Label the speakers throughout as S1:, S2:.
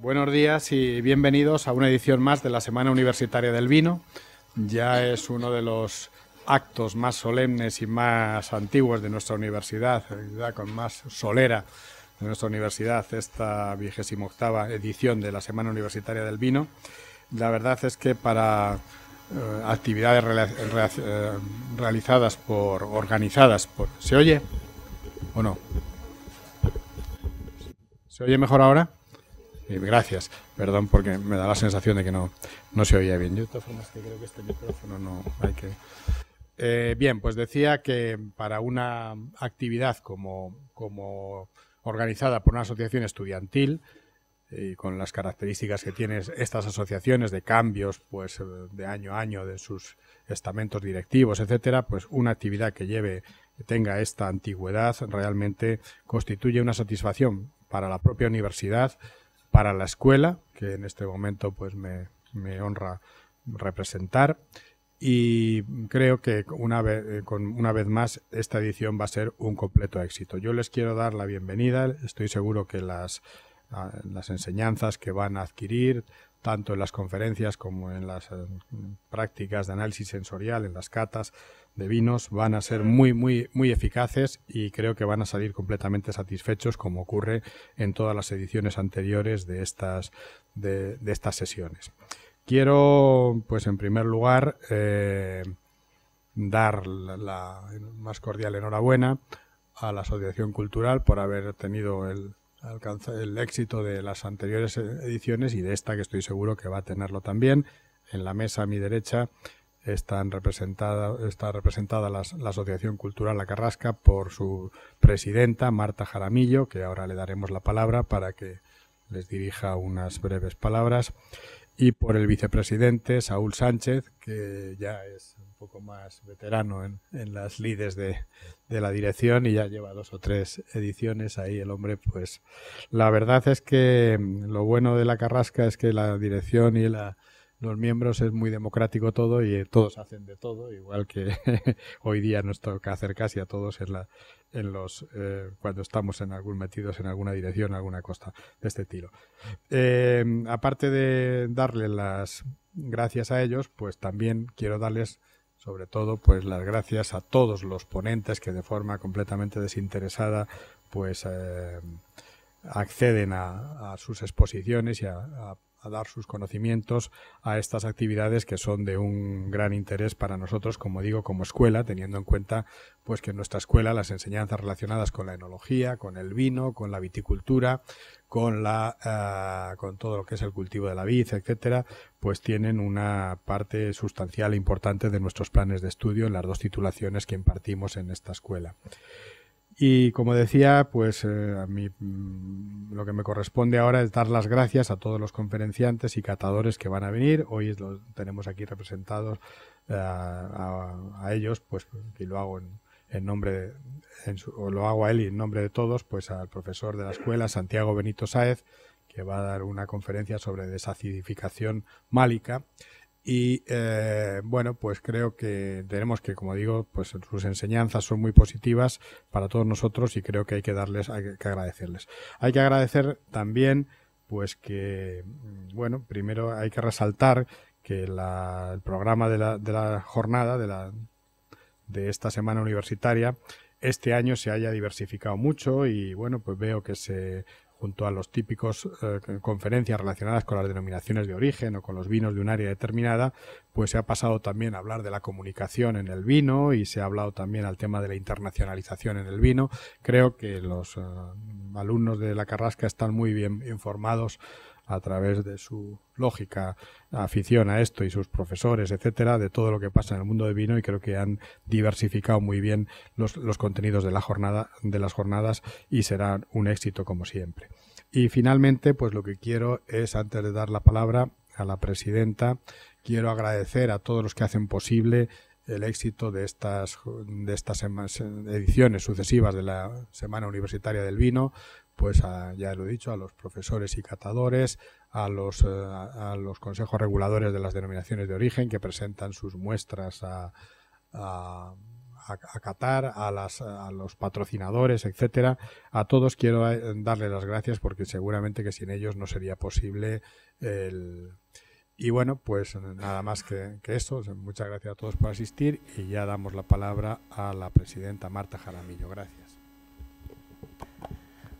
S1: Buenos días y bienvenidos a una edición más de la Semana Universitaria del Vino. Ya es uno de los actos más solemnes y más antiguos de nuestra universidad, ya con más solera de nuestra universidad, esta 28ª edición de la Semana Universitaria del Vino. La verdad es que para actividades organizadas por... ¿Se oye o no? ¿Se oye mejor ahora? Gracias, perdón porque me da la sensación de que no se oía bien. Yo de todas formas que creo que este micrófono no hay que... bien, pues decía que para una actividad como organizada por una asociación estudiantil y con las características que tienen estas asociaciones de cambios pues de año a año de sus estamentos directivos, etcétera, pues una actividad que tenga esta antigüedad realmente constituye una satisfacción para la propia universidad, para la escuela, que en este momento pues me honra representar, y creo que una vez más esta edición va a ser un completo éxito. Yo les quiero dar la bienvenida, estoy seguro que las enseñanzas que van a adquirir, tanto en las conferencias como en las prácticas de análisis sensorial, en las catas de vinos, van a ser muy eficaces y creo que van a salir completamente satisfechos, como ocurre en todas las ediciones anteriores de estas sesiones. Quiero, pues en primer lugar, dar la más cordial enhorabuena a la Asociación Cultural por haber tenido el éxito de las anteriores ediciones y de esta, que estoy seguro que va a tenerlo también. En la mesa a mi derecha está representada la Asociación Cultural La Carrasca por su presidenta, Marta Jaramillo, que ahora le daremos la palabra para que les dirija unas breves palabras, y por el vicepresidente, Saúl Sánchez, que ya es un poco más veterano en las lides de la dirección y ya lleva 2 o 3 ediciones ahí el hombre. Pues la verdad es que lo bueno de La Carrasca es que la dirección y los miembros es muy democrático todo y todos hacen de todo, igual que hoy día nos toca hacer casi a todos cuando estamos metidos en alguna dirección, alguna cosa de este estilo. Aparte de darle las gracias a ellos, pues también quiero darles sobre todo pues las gracias a todos los ponentes que de forma completamente desinteresada pues acceden a sus exposiciones y a dar sus conocimientos a estas actividades que son de un gran interés para nosotros, como digo, como escuela, teniendo en cuenta pues que en nuestra escuela las enseñanzas relacionadas con la enología, con el vino, con la viticultura, con todo lo que es el cultivo de la vid, etcétera, pues tienen una parte sustancial e importante de nuestros planes de estudio en las 2 titulaciones que impartimos en esta escuela. Y como decía, pues a mí lo que me corresponde ahora es dar las gracias a todos los conferenciantes y catadores que van a venir. Hoy los tenemos aquí representados a ellos, pues y lo hago lo hago a él y en nombre de todos, pues al profesor de la escuela, Santiago Benito Sáez, que va a dar una conferencia sobre desacidificación málica. Y bueno, pues creo que tenemos que, como digo, pues sus enseñanzas son muy positivas para todos nosotros y creo que hay que agradecerles. Hay que agradecer también, pues que, bueno, primero hay que resaltar que el programa de la jornada de esta semana universitaria este año se haya diversificado mucho y bueno, pues veo que junto a los típicos conferencias relacionadas con las denominaciones de origen o con los vinos de un área determinada, pues se ha pasado también a hablar de la comunicación en el vino y se ha hablado también al tema de la internacionalización en el vino. Creo que los alumnos de La Carrasca están muy bien informados a través de su lógica afición a esto y sus profesores, etcétera, de todo lo que pasa en el mundo del vino, y creo que han diversificado muy bien los contenidos de las jornadas y será un éxito como siempre. Y finalmente, pues lo que quiero es, antes de dar la palabra a la presidenta, quiero agradecer a todos los que hacen posible el éxito de estas ediciones sucesivas de la Semana Universitaria del Vino, pues ya lo he dicho, a los profesores y catadores, a los consejos reguladores de las denominaciones de origen que presentan sus muestras a a Qatar, a los patrocinadores, etcétera. A todos quiero darle las gracias porque seguramente que sin ellos no sería posible Y bueno, pues nada más que eso. Muchas gracias a todos por asistir y ya damos la palabra a la presidenta Marta Jaramillo. Gracias.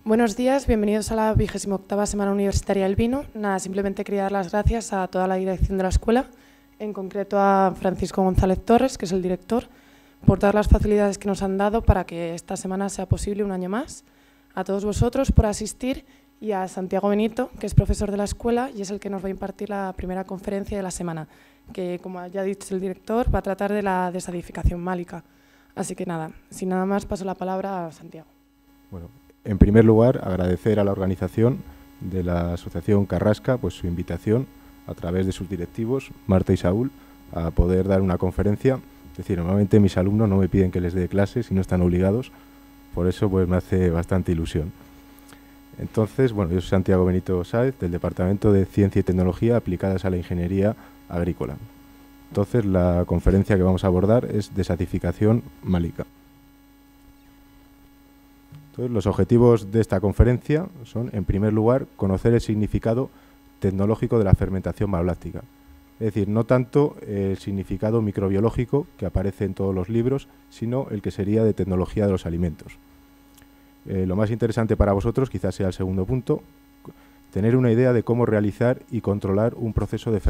S2: Buenos días, bienvenidos a la 28ª Semana Universitaria del Vino. Nada, simplemente quería dar las gracias a toda la dirección de la escuela, en concreto a Francisco González Torres, que es el director, por todas las facilidades que nos han dado para que esta semana sea posible un año más. A todos vosotros por asistir y a Santiago Benito, que es profesor de la escuela y es el que nos va a impartir la primera conferencia de la semana, que, como ya ha dicho el director, va a tratar de la desadificación málica. Así que nada, sin nada más, paso la palabra a Santiago.
S3: Bueno, en primer lugar, agradecer a la organización de la Asociación Carrasca pues su invitación a través de sus directivos, Marta y Saúl, a poder dar una conferencia. Es decir, normalmente mis alumnos no me piden que les dé clases y no están obligados, por eso pues me hace bastante ilusión. Entonces, bueno, yo soy Santiago Benito Sáez, del Departamento de Ciencia y Tecnología aplicadas a la Ingeniería Agrícola. Entonces, la conferencia que vamos a abordar es desadificación málica. Entonces, los objetivos de esta conferencia son, en primer lugar, conocer el significado tecnológico de la fermentación maloláctica. Es decir, no tanto el significado microbiológico que aparece en todos los libros, sino el que sería de tecnología de los alimentos. Lo más interesante para vosotros, quizás sea el segundo punto, tener una idea de cómo realizar y controlar un proceso de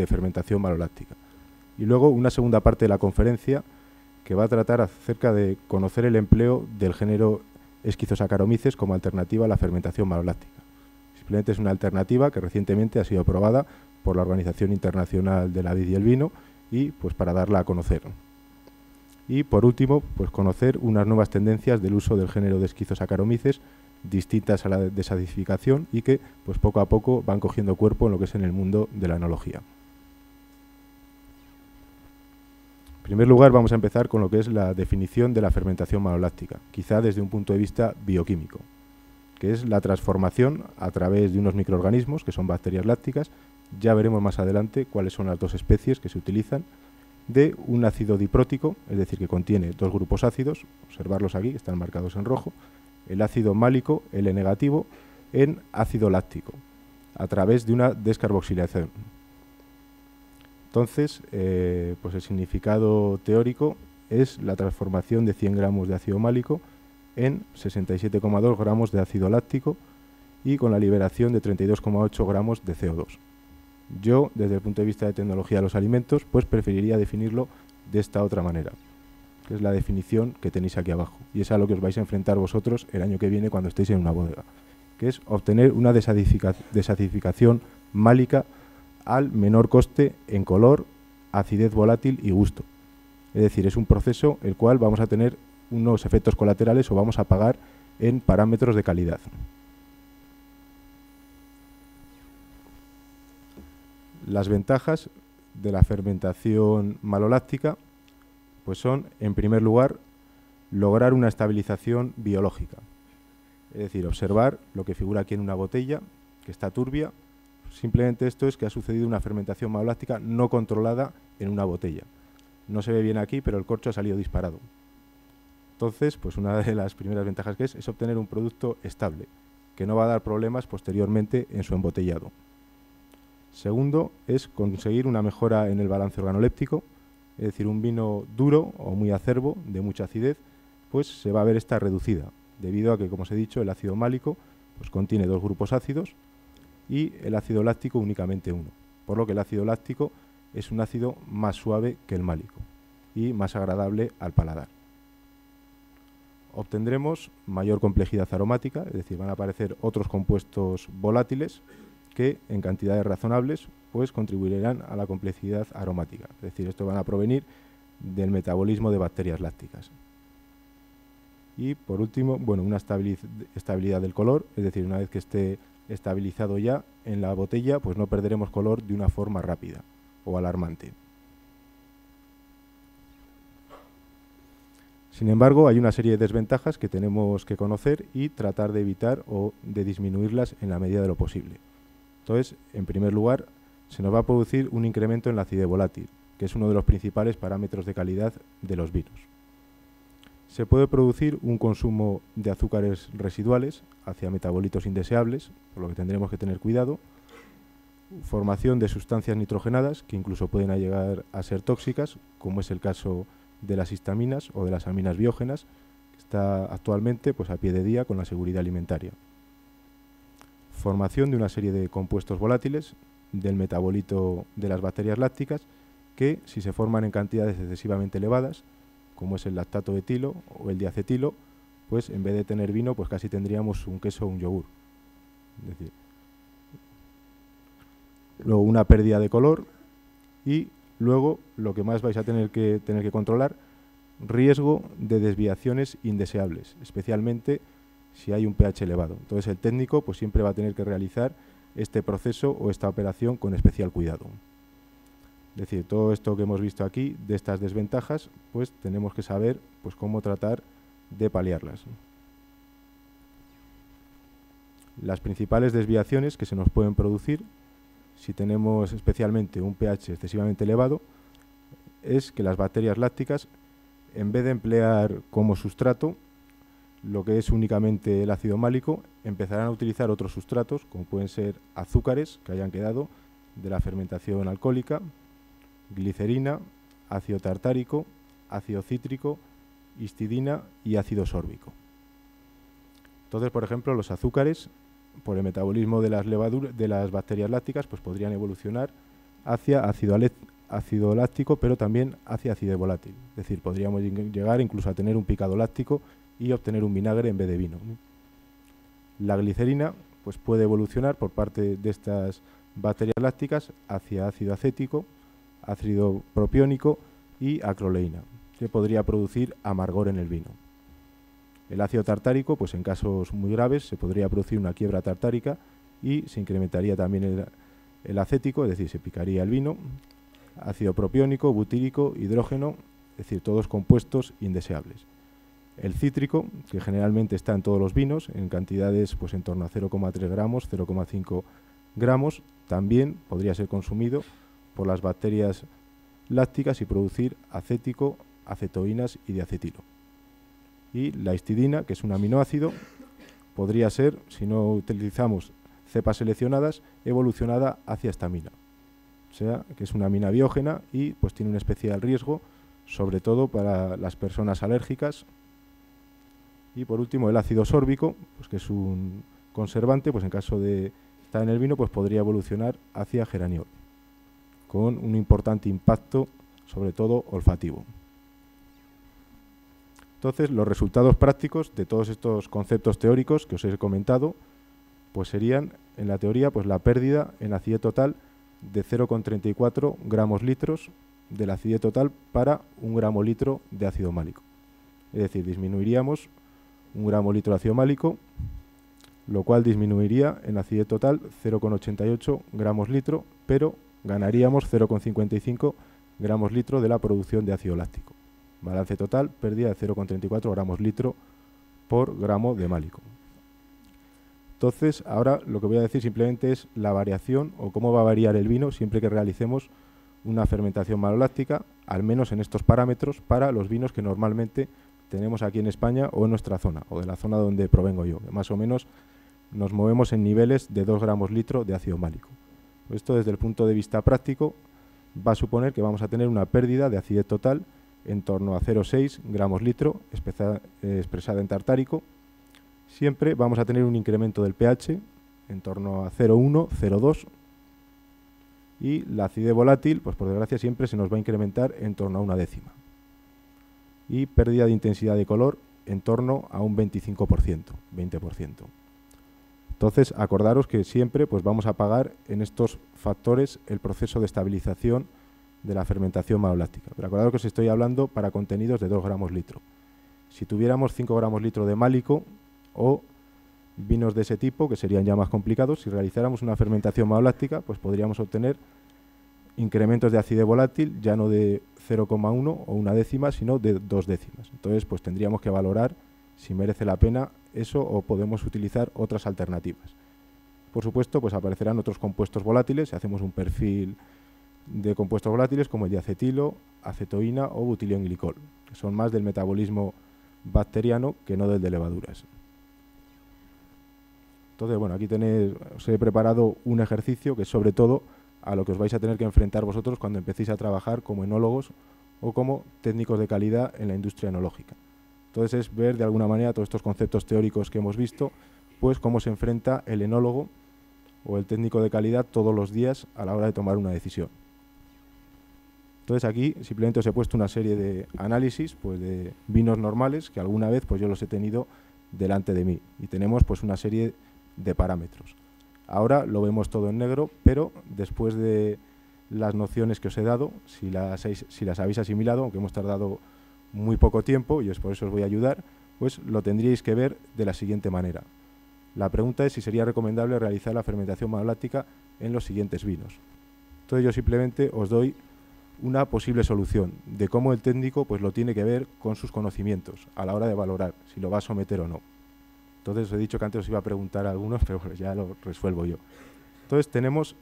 S3: fermentación maloláctica. Y luego una segunda parte de la conferencia que va a tratar acerca de conocer el empleo del género Schizosaccharomyces como alternativa a la fermentación maloláctica. Simplemente es una alternativa que recientemente ha sido aprobada por la Organización Internacional de la Vid y el Vino y pues para darla a conocer. Y por último, pues conocer unas nuevas tendencias del uso del género de Schizosaccharomyces distintas a la desadificación y que pues poco a poco van cogiendo cuerpo en lo que es en el mundo de la enología. En primer lugar, vamos a empezar con lo que es la definición de la fermentación maloláctica, quizá desde un punto de vista bioquímico, que es la transformación a través de unos microorganismos, que son bacterias lácticas. Ya veremos más adelante cuáles son las dos especies que se utilizan, de un ácido diprótico, es decir, que contiene dos grupos ácidos, observarlos aquí, están marcados en rojo, el ácido málico, L negativo, en ácido láctico, a través de una descarboxilación. Entonces, pues el significado teórico es la transformación de 100 gramos de ácido málico en 67,2 gramos de ácido láctico y con la liberación de 32,8 gramos de CO2. Yo, desde el punto de vista de tecnología de los alimentos, pues preferiría definirlo de esta otra manera, que es la definición que tenéis aquí abajo, y es a lo que os vais a enfrentar vosotros el año que viene cuando estéis en una bodega, que es obtener una desadificación málica al menor coste en color, acidez volátil y gusto. Es decir, es un proceso el cual vamos a tener unos efectos colaterales o vamos a pagar en parámetros de calidad. Las ventajas de la fermentación maloláctica pues son, en primer lugar, lograr una estabilización biológica. Es decir, observar lo que figura aquí en una botella, que está turbia. Simplemente esto es que ha sucedido una fermentación maloláctica no controlada en una botella. No se ve bien aquí, pero el corcho ha salido disparado. Entonces, pues una de las primeras ventajas que es obtener un producto estable, que no va a dar problemas posteriormente en su embotellado. Segundo, es conseguir una mejora en el balance organoléptico, es decir, un vino duro o muy acerbo, de mucha acidez, pues se va a ver esta reducida, debido a que, como os he dicho, el ácido málico pues contiene dos grupos ácidos y el ácido láctico únicamente uno, por lo que el ácido láctico es un ácido más suave que el málico y más agradable al paladar. Obtendremos mayor complejidad aromática, es decir, van a aparecer otros compuestos volátiles que en cantidades razonables pues contribuirán a la complejidad aromática. Es decir, esto van a provenir del metabolismo de bacterias lácticas. Y por último, bueno, una estabilidad del color, es decir, una vez que esté estabilizado ya en la botella, pues no perderemos color de una forma rápida o alarmante. Sin embargo, hay una serie de desventajas que tenemos que conocer y tratar de evitar o de disminuirlas en la medida de lo posible. Entonces, en primer lugar, se nos va a producir un incremento en la acidez volátil, que es uno de los principales parámetros de calidad de los vinos. Se puede producir un consumo de azúcares residuales hacia metabolitos indeseables, por lo que tendremos que tener cuidado. Formación de sustancias nitrogenadas, que incluso pueden llegar a ser tóxicas, como es el caso de las histaminas o de las aminas biógenas, que está actualmente pues, a pie de día con la seguridad alimentaria. Formación de una serie de compuestos volátiles del metabolito de las bacterias lácticas, que si se forman en cantidades excesivamente elevadas, como es el lactato de etilo o el diacetilo, pues en vez de tener vino, pues casi tendríamos un queso o un yogur. Es decir, luego una pérdida de color y luego lo que más vais a tener que controlar, riesgo de desviaciones indeseables, especialmente si hay un pH elevado. Entonces el técnico pues siempre va a tener que realizar este proceso o esta operación con especial cuidado. Es decir, todo esto que hemos visto aquí, de estas desventajas, pues tenemos que saber pues, cómo tratar de paliarlas. Las principales desviaciones que se nos pueden producir, si tenemos especialmente un pH excesivamente elevado, es que las bacterias lácticas, en vez de emplear como sustrato lo que es únicamente el ácido málico, empezarán a utilizar otros sustratos, como pueden ser azúcares que hayan quedado de la fermentación alcohólica, glicerina, ácido tartárico, ácido cítrico, histidina y ácido sórbico. Entonces, por ejemplo, los azúcares, por el metabolismo de las bacterias lácticas, pues podrían evolucionar hacia ácido láctico, pero también hacia ácido volátil. Es decir, podríamos llegar incluso a tener un picado láctico y obtener un vinagre en vez de vino. La glicerina pues puede evolucionar por parte de estas bacterias lácticas hacia ácido acético, ácido propiónico y acroleína, que podría producir amargor en el vino. El ácido tartárico, pues en casos muy graves, se podría producir una quiebra tartárica y se incrementaría también el acético, es decir, se picaría el vino. Ácido propiónico, butírico, hidrógeno, es decir, todos compuestos indeseables. El cítrico, que generalmente está en todos los vinos, en cantidades pues en torno a 0,3 gramos, 0,5 gramos, también podría ser consumido por las bacterias lácticas y producir acético, acetoínas y diacetilo. Y la histidina, que es un aminoácido, podría ser, si no utilizamos cepas seleccionadas, evolucionada hacia estamina. O sea, que es una amina biógena y pues tiene un especial riesgo, sobre todo para las personas alérgicas. Y por último, el ácido sórbico, pues que es un conservante, pues en caso de estar en el vino, pues podría evolucionar hacia geraniol, con un importante impacto, sobre todo olfativo. Entonces, los resultados prácticos de todos estos conceptos teóricos que os he comentado, pues serían, en la teoría, pues la pérdida en acidez total de 0,34 gramos litros de la acidez total para 1 gramo litro de ácido málico. Es decir, disminuiríamos 1 gramo litro de ácido málico, lo cual disminuiría en acidez total 0,88 gramos litro, pero ganaríamos 0,55 gramos litro de la producción de ácido láctico. Balance total, pérdida de 0,34 gramos litro por gramo de málico. Entonces, ahora lo que voy a decir simplemente es la variación o cómo va a variar el vino siempre que realicemos una fermentación maloláctica, al menos en estos parámetros, para los vinos que normalmente tenemos aquí en España o en nuestra zona, o de la zona donde provengo yo, que más o menos nos movemos en niveles de 2 gramos litro de ácido málico. Esto desde el punto de vista práctico va a suponer que vamos a tener una pérdida de acidez total en torno a 0,6 gramos litro, expresada en tartárico. Siempre vamos a tener un incremento del pH en torno a 0,1, 0,2 y la acidez volátil, pues por desgracia siempre se nos va a incrementar en torno a 1/10. Y pérdida de intensidad de color en torno a un 25%, 20%. Entonces, acordaros que siempre pues vamos a pagar en estos factores el proceso de estabilización de la fermentación maloláctica. Pero acordaros que os estoy hablando para contenidos de 2 gramos litro. Si tuviéramos 5 gramos litro de málico o vinos de ese tipo, que serían ya más complicados, si realizáramos una fermentación maloláctica, pues podríamos obtener incrementos de acidez volátil ya no de 0,1 o 1/10, sino de 2/10. Entonces, pues tendríamos que valorar si merece la pena eso o podemos utilizar otras alternativas. Por supuesto, pues aparecerán otros compuestos volátiles si hacemos un perfil de compuestos volátiles como el diacetilo, acetoína o butilenglicol, que son más del metabolismo bacteriano que no del de levaduras. Entonces, bueno, aquí tenéis, os he preparado un ejercicio que es sobre todo a lo que os vais a tener que enfrentar vosotros cuando empecéis a trabajar como enólogos o como técnicos de calidad en la industria enológica. Entonces es ver de alguna manera todos estos conceptos teóricos que hemos visto, pues cómo se enfrenta el enólogo o el técnico de calidad todos los días a la hora de tomar una decisión. Entonces aquí simplemente os he puesto una serie de análisis pues de vinos normales que alguna vez pues yo los he tenido delante de mí y tenemos pues una serie de parámetros. Ahora lo vemos todo en negro, pero después de las nociones que os he dado, si las habéis asimilado, aunque hemos tardado muy poco tiempo y por eso os voy a ayudar, pues lo tendríais que ver de la siguiente manera. La pregunta es si sería recomendable realizar la fermentación maloláctica en los siguientes vinos. Entonces yo simplemente os doy una posible solución de cómo el técnico pues lo tiene que ver con sus conocimientos a la hora de valorar si lo va a someter o no. Entonces os he dicho que antes os iba a preguntar a algunos, pero bueno, ya lo resuelvo yo. Entonces tenemos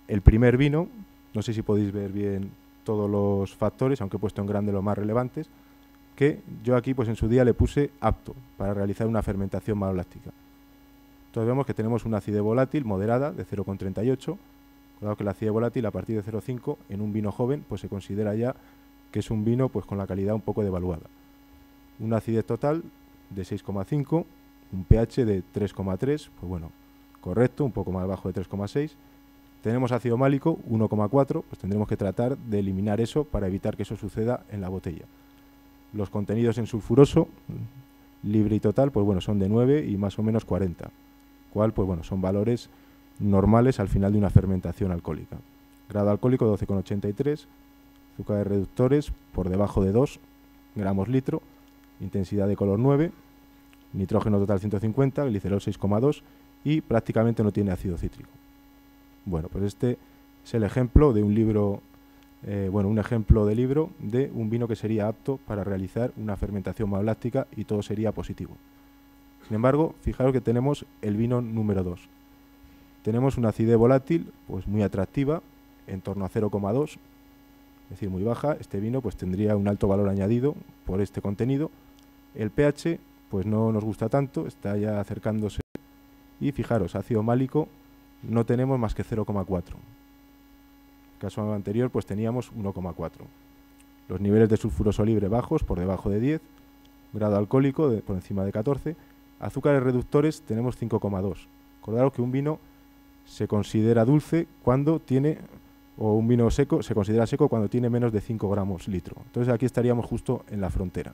S3: el primer vino, no sé si podéis ver bien todos los factores, aunque he puesto en grande los más relevantes, que yo aquí pues en su día le puse apto para realizar una fermentación maloláctica. Entonces vemos que tenemos una acidez volátil moderada de 0,38, claro que la acidez volátil a partir de 0,5 en un vino joven pues se considera ya que es un vino pues con la calidad un poco devaluada. Una acidez total de 6,5, un pH de 3,3, pues bueno, correcto, un poco más bajo de 3,6. Tenemos ácido málico 1,4, pues tendremos que tratar de eliminar eso para evitar que eso suceda en la botella. Los contenidos en sulfuroso, libre y total, pues bueno, son de 9 y más o menos 40, cual pues bueno, son valores normales al final de una fermentación alcohólica. Grado alcohólico 12,83, azúcar de reductores por debajo de 2 gramos litro, intensidad de color 9, nitrógeno total 150, glicerol 6,2 y prácticamente no tiene ácido cítrico. Bueno, pues este es el ejemplo de un libro, un ejemplo de libro de un vino que sería apto para realizar una fermentación maloláctica y todo sería positivo. Sin embargo, fijaros que tenemos el vino número 2. Tenemos una acidez volátil pues muy atractiva, en torno a 0,2, es decir, muy baja. Este vino pues tendría un alto valor añadido por este contenido. El pH pues no nos gusta tanto, está ya acercándose. Y fijaros, ácido málico no tenemos más que 0,4. En el caso anterior pues teníamos 1,4. Los niveles de sulfuroso libre bajos, por debajo de 10. Grado alcohólico por encima de 14. Azúcares reductores tenemos 5,2. Acordaros que un vino se considera dulce cuando tiene, o un vino seco se considera seco cuando tiene menos de 5 gramos litro. Entonces aquí estaríamos justo en la frontera.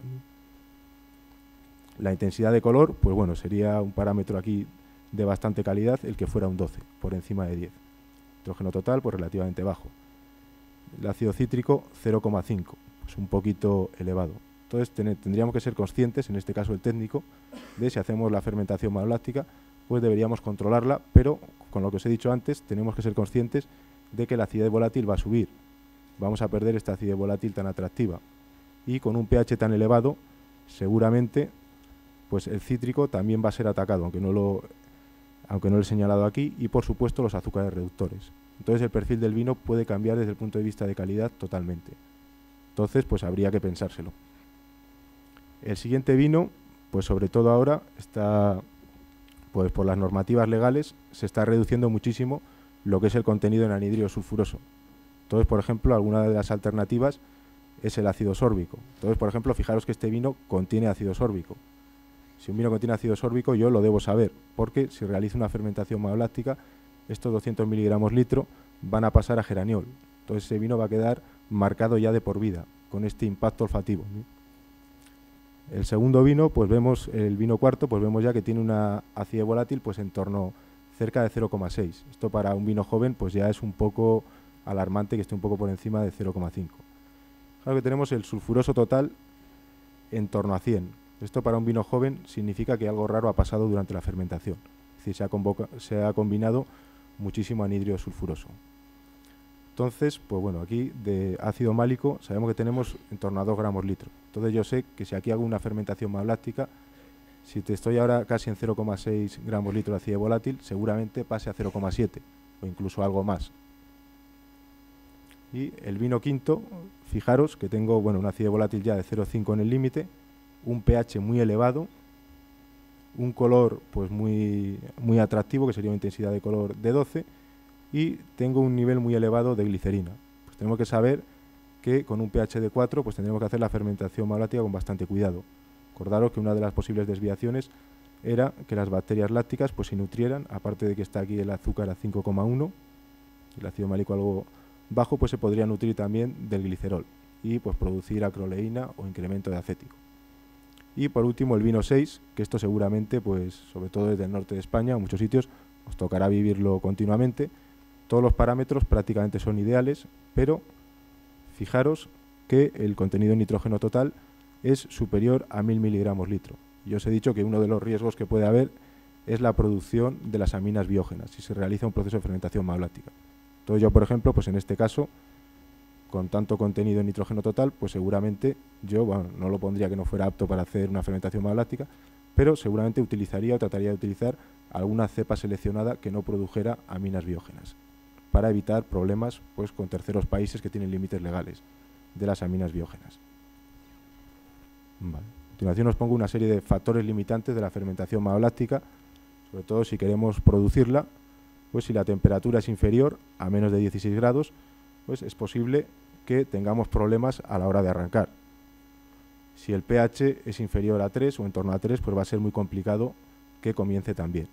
S3: La intensidad de color, pues bueno, sería un parámetro aquí de bastante calidad, el que fuera un 12, por encima de 10. Nitrógeno total, pues relativamente bajo. El ácido cítrico, 0,5, pues un poquito elevado. Entonces tendríamos que ser conscientes, en este caso el técnico, de si hacemos la fermentación maloláctica, pues deberíamos controlarla, pero con lo que os he dicho antes, tenemos que ser conscientes de que la acidez volátil va a subir. Vamos a perder esta acidez volátil tan atractiva. Y con un pH tan elevado, seguramente pues el cítrico también va a ser atacado, aunque no lo he señalado aquí, y por supuesto los azúcares reductores. Entonces el perfil del vino puede cambiar desde el punto de vista de calidad totalmente. Entonces pues habría que pensárselo. El siguiente vino, pues sobre todo ahora, está, pues por las normativas legales, se está reduciendo muchísimo lo que es el contenido en anhidro sulfuroso. Entonces, por ejemplo, alguna de las alternativas es el ácido sórbico. Entonces, por ejemplo, fijaros que este vino contiene ácido sórbico. Si un vino contiene ácido sórbico, yo lo debo saber, porque si realizo una fermentación maloláctica, estos 200 miligramos litro van a pasar a geraniol. Entonces ese vino va a quedar marcado ya de por vida, con este impacto olfativo. El segundo vino, pues vemos, el vino cuarto, pues vemos ya que tiene una acidez volátil pues en torno cerca de 0,6. Esto para un vino joven pues ya es un poco alarmante que esté un poco por encima de 0,5. Claro que tenemos el sulfuroso total en torno a 100. Esto para un vino joven significa que algo raro ha pasado durante la fermentación. Es decir, se ha combinado muchísimo anhidro sulfuroso. Entonces, pues bueno, aquí de ácido málico sabemos que tenemos en torno a 2 gramos litro. Entonces yo sé que si aquí hago una fermentación maloláctica, si te estoy ahora casi en 0,6 gramos litro de acidez volátil, seguramente pase a 0,7 o incluso algo más. Y el vino quinto, fijaros que tengo una acidez volátil ya de 0,5 en el límite un pH muy elevado, un color pues muy atractivo, que sería una intensidad de color de 12, y tengo un nivel muy elevado de glicerina. Pues tenemos que saber que con un pH de 4 pues tendremos que hacer la fermentación maloláctica con bastante cuidado. Acordaros que una de las posibles desviaciones era que las bacterias lácticas pues se nutrieran, aparte de que está aquí el azúcar a 5,1, el ácido málico algo bajo, pues se podría nutrir también del glicerol y pues producir acroleína o incremento de acético. Y por último el vino 6, que esto seguramente, pues sobre todo desde el norte de España, en muchos sitios, os tocará vivirlo continuamente. Todos los parámetros prácticamente son ideales, pero fijaros que el contenido de nitrógeno total es superior a 1000 miligramos litro. Yo os he dicho que uno de los riesgos que puede haber es la producción de las aminas biógenas, si se realiza un proceso de fermentación maloláctica. Entonces yo, por ejemplo, pues en este caso, con tanto contenido en nitrógeno total, pues seguramente yo, bueno, no lo pondría que no fuera apto para hacer una fermentación maloláctica, pero seguramente utilizaría o trataría de utilizar alguna cepa seleccionada que no produjera aminas biógenas, para evitar problemas pues con terceros países que tienen límites legales de las aminas biógenas. Vale. A continuación os pongo una serie de factores limitantes de la fermentación maloláctica, sobre todo si queremos producirla, pues si la temperatura es inferior a menos de 16 grados, pues es posible que tengamos problemas a la hora de arrancar. Si el pH es inferior a 3 o en torno a 3, pues va a ser muy complicado que comience también.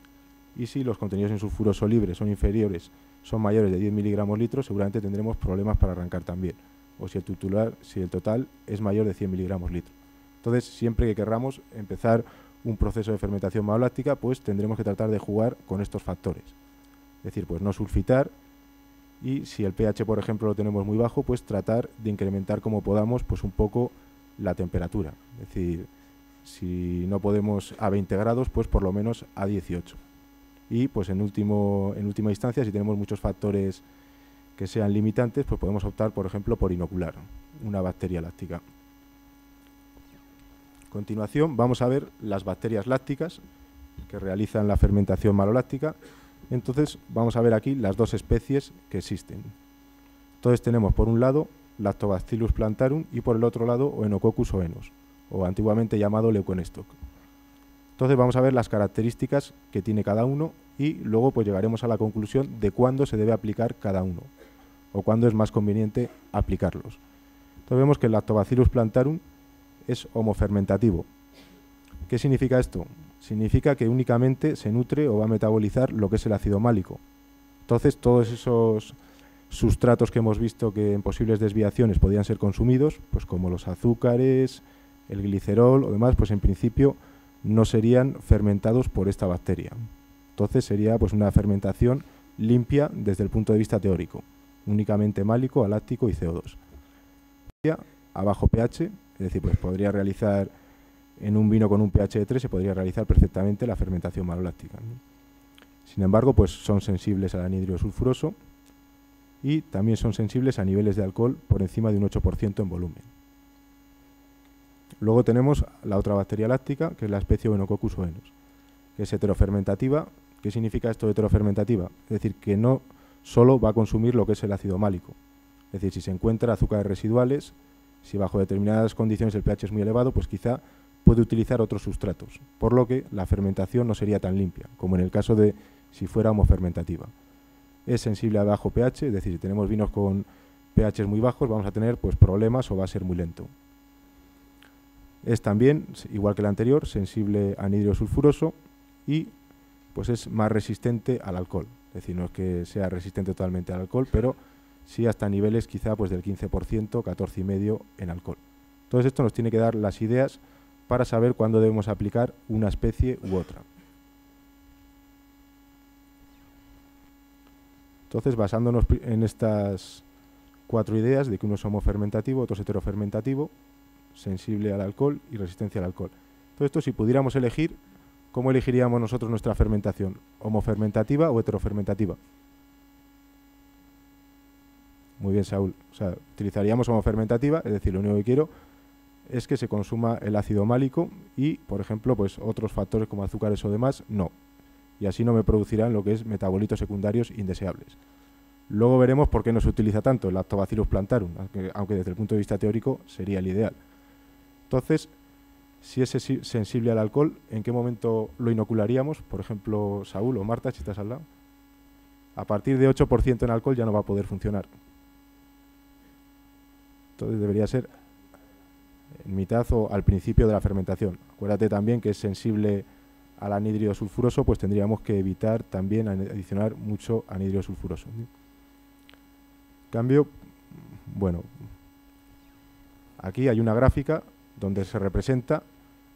S3: Y si los contenidos en sulfuro soluble son mayores de 10 miligramos litro, seguramente tendremos problemas para arrancar también. O si el total es mayor de 100 miligramos litro. Entonces, siempre que querramos empezar un proceso de fermentación maloláctica, pues tendremos que tratar de jugar con estos factores. Es decir, pues no sulfitar, y si el pH, por ejemplo, lo tenemos muy bajo, pues tratar de incrementar como podamos pues un poco la temperatura. Es decir, si no podemos a 20 grados, pues por lo menos a 18. Y pues en última instancia, si tenemos muchos factores que sean limitantes, pues podemos optar, por ejemplo, por inocular una bacteria láctica. A continuación vamos a ver las bacterias lácticas que realizan la fermentación maloláctica. Entonces vamos a ver aquí las dos especies que existen. Entonces tenemos por un lado Lactobacillus plantarum y por el otro lado Oenococcus oenos, o antiguamente llamado Leuconostoc. Entonces vamos a ver las características que tiene cada uno y luego pues llegaremos a la conclusión de cuándo se debe aplicar cada uno o cuándo es más conveniente aplicarlos. Entonces vemos que el Lactobacillus plantarum es homofermentativo. ¿Qué significa esto? Significa que únicamente se nutre o va a metabolizar lo que es el ácido málico. Entonces todos esos sustratos que hemos visto que en posibles desviaciones podían ser consumidos, pues como los azúcares, el glicerol o demás, pues en principio no serían fermentados por esta bacteria. Entonces sería pues una fermentación limpia desde el punto de vista teórico, únicamente málico, aláctico y CO2. A bajo pH, es decir, pues podría realizar en un vino con un pH de 3 se podría realizar perfectamente la fermentación maloláctica, ¿no? Sin embargo, pues son sensibles al anhidro sulfuroso y también son sensibles a niveles de alcohol por encima de un 8% en volumen. Luego tenemos la otra bacteria láctica, que es la especie Oenococcus oenos, que es heterofermentativa. ¿Qué significa esto de heterofermentativa? Es decir, que no solo va a consumir lo que es el ácido málico. Es decir, si se encuentra azúcares residuales, si bajo determinadas condiciones el pH es muy elevado, pues quizá puede utilizar otros sustratos, por lo que la fermentación no sería tan limpia, como en el caso de si fuera homofermentativa. Es sensible a bajo pH, es decir, si tenemos vinos con pH muy bajos, vamos a tener pues problemas o va a ser muy lento. Es también, igual que el anterior, sensible a anhidro sulfuroso y pues es más resistente al alcohol. Es decir, no es que sea resistente totalmente al alcohol, pero sí hasta niveles quizá pues del 15%, 14,5% en alcohol. Entonces esto nos tiene que dar las ideas para saber cuándo debemos aplicar una especie u otra. Entonces, basándonos en estas 4 ideas de que uno es homofermentativo, otro es heterofermentativo, sensible al alcohol y resistencia al alcohol. Entonces, esto si pudiéramos elegir, ¿cómo elegiríamos nosotros nuestra fermentación? ¿Homofermentativa o heterofermentativa? Muy bien, Saúl. O sea, utilizaríamos homofermentativa, es decir, lo único que quiero es que se consuma el ácido málico y, por ejemplo, pues otros factores como azúcares o demás, no. Y así no me producirán lo que es metabolitos secundarios indeseables. Luego veremos por qué no se utiliza tanto el Lactobacillus plantarum, aunque desde el punto de vista teórico sería el ideal. Entonces, Si es sensible al alcohol, ¿en qué momento lo inocularíamos? Por ejemplo, Saúl o Marta, si estás al lado. A partir de 8% en alcohol ya no va a poder funcionar. Entonces debería ser en mitad o al principio de la fermentación. Acuérdate también que es sensible al anhídrido sulfuroso, pues tendríamos que evitar también adicionar mucho anhídrido sulfuroso. En cambio, bueno, aquí hay una gráfica donde se representa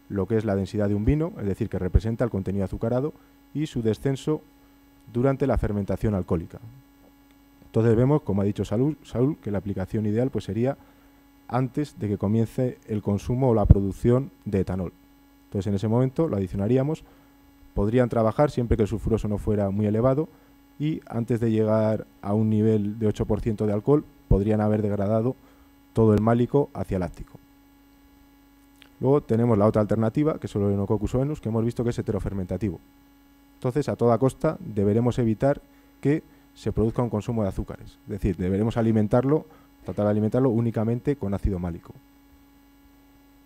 S3: lo que es la densidad de un vino, es decir, que representa el contenido azucarado y su descenso durante la fermentación alcohólica. Entonces vemos, como ha dicho Saúl, que la aplicación ideal pues sería antes de que comience el consumo o la producción de etanol. Entonces en ese momento lo adicionaríamos, podrían trabajar siempre que el sulfuroso no fuera muy elevado y antes de llegar a un nivel de 8% de alcohol podrían haber degradado todo el málico hacia láctico. Luego tenemos la otra alternativa, que es el Enococcus oenus, que hemos visto que es heterofermentativo. Entonces, a toda costa deberemos evitar que se produzca un consumo de azúcares. Es decir, deberemos tratar de alimentarlo únicamente con ácido málico.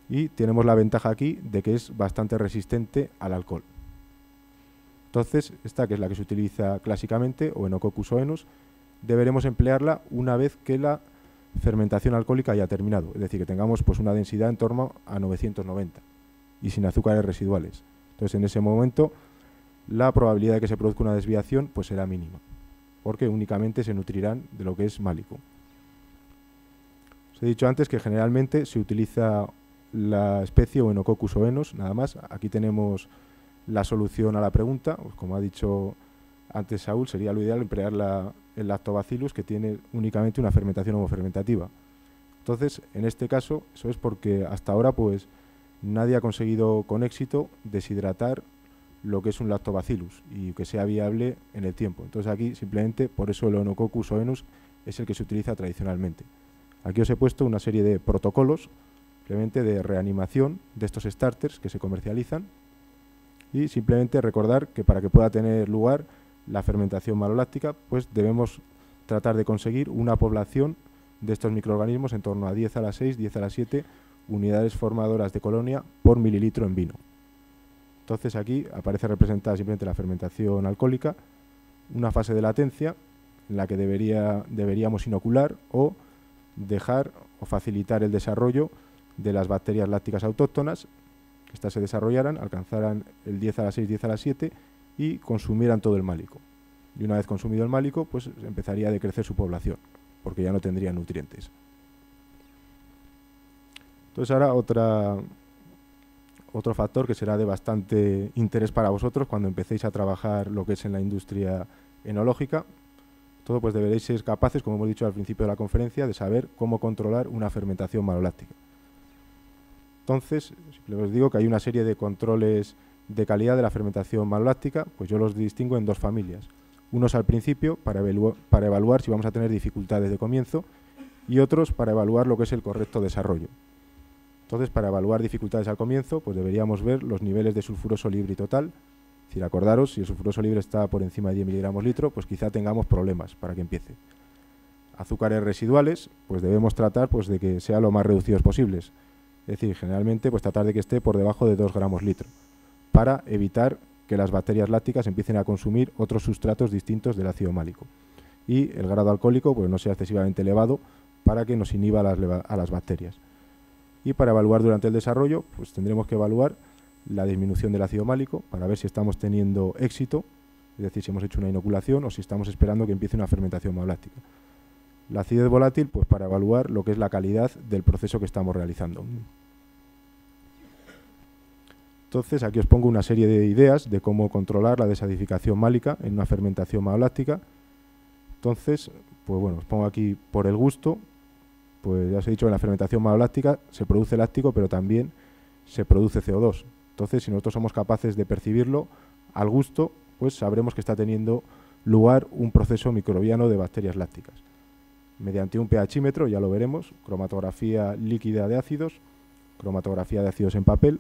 S3: Y tenemos la ventaja aquí de que es bastante resistente al alcohol. Entonces, esta que es la que se utiliza clásicamente, o Enococcus oenus, deberemos emplearla una vez que la fermentación alcohólica haya terminado, es decir, que tengamos pues una densidad en torno a 990 y sin azúcares residuales. Entonces, en ese momento, la probabilidad de que se produzca una desviación pues será mínima, porque únicamente se nutrirán de lo que es málico. Os he dicho antes que generalmente se utiliza la especie o Enococcus oenus, nada más. Aquí tenemos la solución a la pregunta, pues como ha dicho antes Saúl, sería lo ideal emplear el Lactobacillus, que tiene únicamente una fermentación homofermentativa. Entonces, en este caso, eso es porque hasta ahora pues nadie ha conseguido con éxito deshidratar lo que es un Lactobacillus y que sea viable en el tiempo. Entonces aquí simplemente por eso el Enococcus oenus es el que se utiliza tradicionalmente. Aquí os he puesto una serie de protocolos simplemente de reanimación de estos starters que se comercializan y simplemente recordar que para que pueda tener lugar la fermentación maloláctica, pues debemos tratar de conseguir una población de estos microorganismos en torno a 10 a la 6, 10 a la 7 unidades formadoras de colonia por mililitro en vino. Entonces aquí aparece representada simplemente la fermentación alcohólica, una fase de latencia en la que deberíamos inocular o dejar o facilitar el desarrollo de las bacterias lácticas autóctonas, que éstas se desarrollaran, alcanzaran el 10 a la 6, 10 a la 7 y consumieran todo el málico. Y una vez consumido el málico, pues empezaría a decrecer su población, porque ya no tendría nutrientes. Entonces ahora otro factor que será de bastante interés para vosotros cuando empecéis a trabajar lo que es en la industria enológica. Todo pues deberéis ser capaces, como hemos dicho al principio de la conferencia, de saber cómo controlar una fermentación maloláctica. Entonces, os digo que hay una serie de controles de calidad de la fermentación maloláctica, pues yo los distingo en dos familias. Unos al principio, para evaluar si vamos a tener dificultades de comienzo, y otros para evaluar lo que es el correcto desarrollo. Entonces, para evaluar dificultades al comienzo, pues deberíamos ver los niveles de sulfuroso libre total. Es decir, acordaros, si el sulfuroso libre está por encima de 10 miligramos litro, pues quizá tengamos problemas para que empiece. Azúcares residuales, pues debemos tratar pues de que sean lo más reducidos posibles. Es decir, generalmente pues tratar de que esté por debajo de 2 gramos litro, para evitar que las bacterias lácticas empiecen a consumir otros sustratos distintos del ácido málico. Y el grado alcohólico pues no sea excesivamente elevado para que nos inhiba a las bacterias. Y para evaluar durante el desarrollo, pues tendremos que evaluar la disminución del ácido málico para ver si estamos teniendo éxito, es decir, si hemos hecho una inoculación o si estamos esperando que empiece una fermentación maloláctica. La acidez volátil, pues para evaluar lo que es la calidad del proceso que estamos realizando. Entonces, aquí os pongo una serie de ideas de cómo controlar la desadificación málica en una fermentación maloláctica. Entonces, pues bueno, os pongo aquí por el gusto. Pues ya os he dicho que en la fermentación maloláctica se produce láctico, pero también se produce CO2. Entonces, si nosotros somos capaces de percibirlo al gusto, pues sabremos que está teniendo lugar un proceso microbiano de bacterias lácticas. Mediante un pHímetro, ya lo veremos, cromatografía líquida de ácidos, cromatografía de ácidos en papel,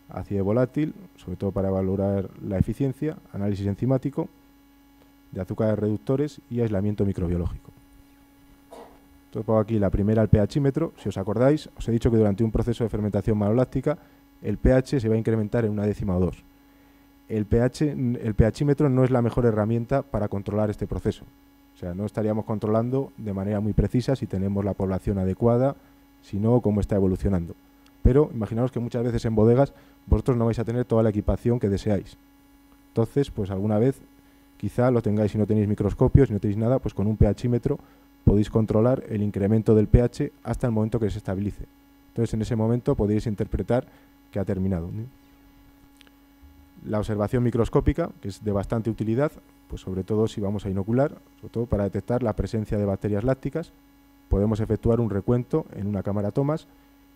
S3: ácido volátil, sobre todo para valorar la eficiencia, análisis enzimático, de azúcares reductores y aislamiento microbiológico. Entonces pongo aquí la primera, el pHímetro. Si os acordáis, os he dicho que durante un proceso de fermentación maloláctica el pH se va a incrementar en 1/10 o 2. El pHímetro no es la mejor herramienta para controlar este proceso. O sea, no estaríamos controlando de manera muy precisa si tenemos la población adecuada, si no, cómo está evolucionando. Pero imaginaos que muchas veces en bodegas vosotros no vais a tener toda la equipación que deseáis. Entonces, pues alguna vez quizá lo tengáis, si no tenéis microscopios, si no tenéis nada, pues con un pHímetro podéis controlar el incremento del pH hasta el momento que se estabilice. Entonces, en ese momento podéis interpretar que ha terminado, ¿no? La observación microscópica, que es de bastante utilidad, pues sobre todo si vamos a inocular, sobre todo para detectar la presencia de bacterias lácticas. Podemos efectuar un recuento en una cámara Thomas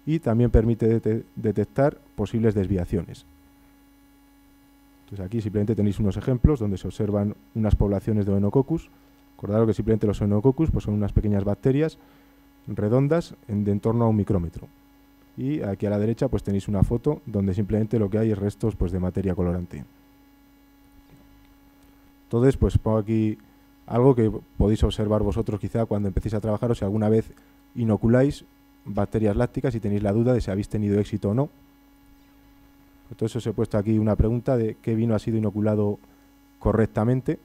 S3: y también permite detectar posibles desviaciones. Entonces aquí simplemente tenéis unos ejemplos donde se observan unas poblaciones de Oenococcus. Acordaros que simplemente los Oenococcus pues son unas pequeñas bacterias redondas de en torno a 1 micrómetro. Y aquí a la derecha pues tenéis una foto donde simplemente lo que hay es restos pues de materia colorante. Entonces pues pongo aquí algo que podéis observar vosotros quizá cuando empecéis a trabajar o si alguna vez inoculáis bacterias lácticas y tenéis la duda de si habéis tenido éxito o no. Entonces os he puesto aquí una pregunta de qué vino ha sido inoculado correctamente.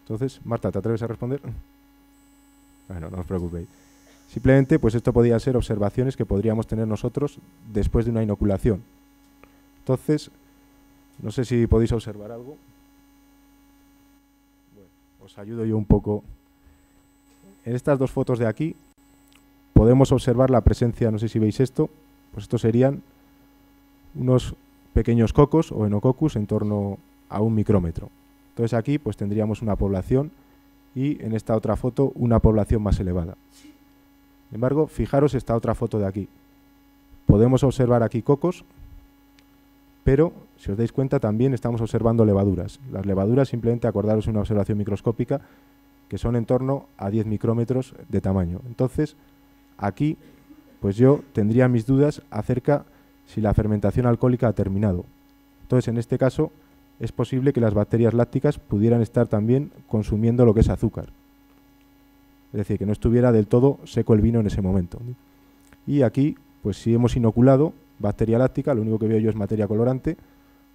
S3: Entonces, Marta, ¿te atreves a responder? Bueno, no os preocupéis. Simplemente, pues esto podría ser observaciones que podríamos tener nosotros después de una inoculación. Entonces, no sé si podéis observar algo. Bueno, os ayudo yo un poco. En estas dos fotos de aquí podemos observar la presencia, no sé si veis esto, pues estos serían unos pequeños cocos o Oenococcus en torno a 1 micrómetro. Entonces aquí pues tendríamos una población y en esta otra foto una población más elevada. Sin embargo, fijaros esta otra foto de aquí. Podemos observar aquí cocos, pero si os dais cuenta también estamos observando levaduras. Las levaduras, simplemente acordaros una observación microscópica, que son en torno a 10 micrómetros de tamaño. Entonces, aquí pues yo tendría mis dudas acerca si la fermentación alcohólica ha terminado. Entonces, en este caso, es posible que las bacterias lácticas pudieran estar también consumiendo lo que es azúcar. Es decir, que no estuviera del todo seco el vino en ese momento. Y aquí, pues si hemos inoculado bacteria láctica, lo único que veo yo es materia colorante,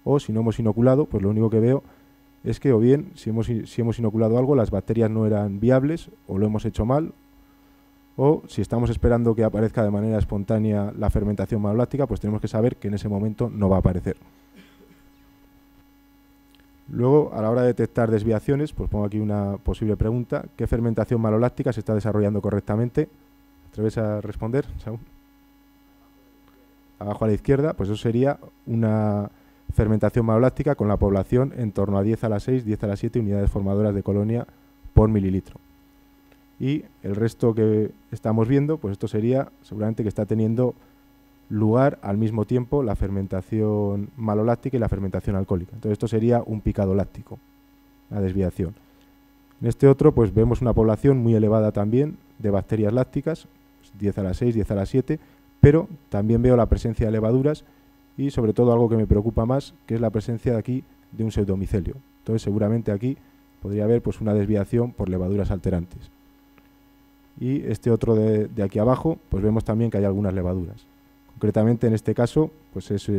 S3: o si no hemos inoculado, pues lo único que veo es que o bien, si hemos inoculado algo, las bacterias no eran viables, o lo hemos hecho mal, o si estamos esperando que aparezca de manera espontánea la fermentación maloláctica, pues tenemos que saber que en ese momento no va a aparecer. Luego, a la hora de detectar desviaciones, pues pongo aquí una posible pregunta. ¿Qué fermentación maloláctica se está desarrollando correctamente? ¿Te atreves a responder, Saúl? Abajo a la izquierda, pues eso sería una fermentación maloláctica con la población en torno a 10 a la 6, 10 a la 7 unidades formadoras de colonia por mililitro. Y el resto que estamos viendo, pues esto sería seguramente que está teniendo lugar al mismo tiempo la fermentación maloláctica y la fermentación alcohólica. Entonces esto sería un picado láctico, la desviación. En este otro pues vemos una población muy elevada también de bacterias lácticas, 10 a la 6, 10 a la 7, pero también veo la presencia de levaduras y sobre todo algo que me preocupa más, que es la presencia de aquí de un pseudomicelio. Entonces seguramente aquí podría haber pues una desviación por levaduras alterantes. Y este otro de aquí abajo, pues vemos también que hay algunas levaduras. Concretamente en este caso, pues es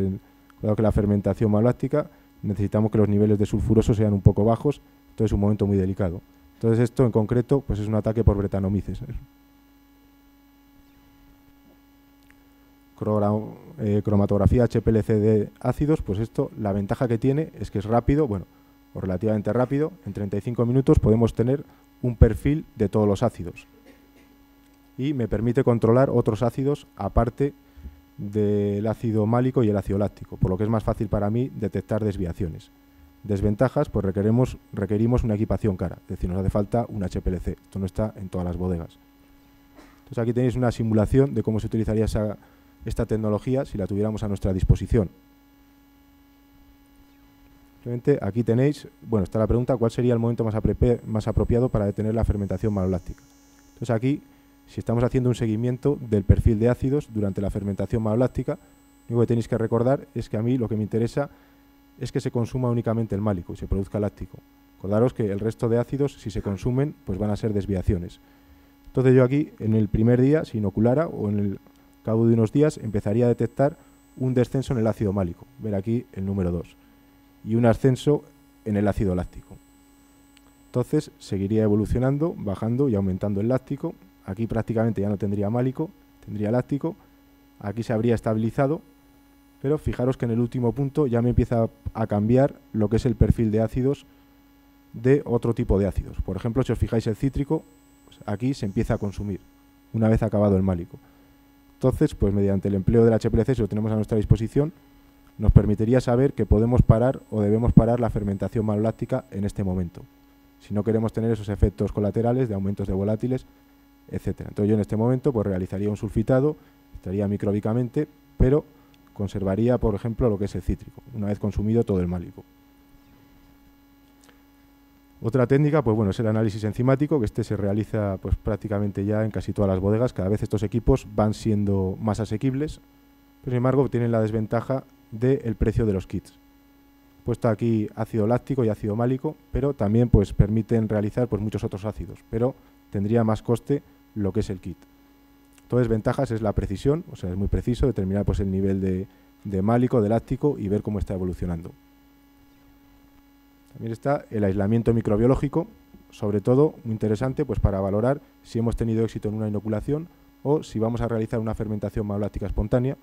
S3: claro que la fermentación maloláctica necesitamos que los niveles de sulfuroso sean un poco bajos, entonces es un momento muy delicado. Entonces esto en concreto pues es un ataque por Brettanomyces. Cromatografía HPLC de ácidos, pues esto, la ventaja que tiene es que es rápido, bueno, o relativamente rápido. En 35 minutos podemos tener un perfil de todos los ácidos y me permite controlar otros ácidos aparte del ácido málico y el ácido láctico, por lo que es más fácil para mí detectar desviaciones. Desventajas, pues requerimos una equipación cara, es decir, nos hace falta un HPLC, esto no está en todas las bodegas. Entonces aquí tenéis una simulación de cómo se utilizaría esta tecnología si la tuviéramos a nuestra disposición. Simplemente aquí tenéis, bueno, está la pregunta, ¿cuál sería el momento más apropiado para detener la fermentación maloláctica? Entonces aquí, si estamos haciendo un seguimiento del perfil de ácidos durante la fermentación maloláctica, lo único que tenéis que recordar es que a mí lo que me interesa es que se consuma únicamente el málico y se produzca láctico. Acordaros que el resto de ácidos, si se consumen, pues van a ser desviaciones. Entonces yo aquí, en el primer día, si inoculara, o en el cabo de unos días, empezaría a detectar un descenso en el ácido málico, ver aquí el número 2, y un ascenso en el ácido láctico. Entonces seguiría evolucionando, bajando y aumentando el láctico. Aquí prácticamente ya no tendría málico, tendría láctico. Aquí se habría estabilizado, pero fijaros que en el último punto ya me empieza a cambiar lo que es el perfil de ácidos de otro tipo de ácidos. Por ejemplo, si os fijáis el cítrico, pues aquí se empieza a consumir una vez acabado el málico. Entonces, pues mediante el empleo del HPLC, si lo tenemos a nuestra disposición, nos permitiría saber que podemos parar o debemos parar la fermentación maloláctica en este momento, si no queremos tener esos efectos colaterales de aumentos de volátiles, etcétera. Entonces yo en este momento pues realizaría un sulfitado, estaría micróbicamente, pero conservaría, por ejemplo, lo que es el cítrico, una vez consumido todo el málico. Otra técnica, pues bueno, es el análisis enzimático, que este se realiza pues prácticamente ya en casi todas las bodegas. Cada vez estos equipos van siendo más asequibles, pero sin embargo tienen la desventaja del precio de los kits. Puesto aquí ácido láctico y ácido málico, pero también pues permiten realizar pues muchos otros ácidos, pero tendría más coste lo que es el kit. Entonces, ventajas es la precisión, o sea, es muy preciso determinar pues el nivel de málico, de láctico y ver cómo está evolucionando. También está el aislamiento microbiológico, sobre todo muy interesante pues para valorar si hemos tenido éxito en una inoculación o si vamos a realizar una fermentación maloláctica espontánea.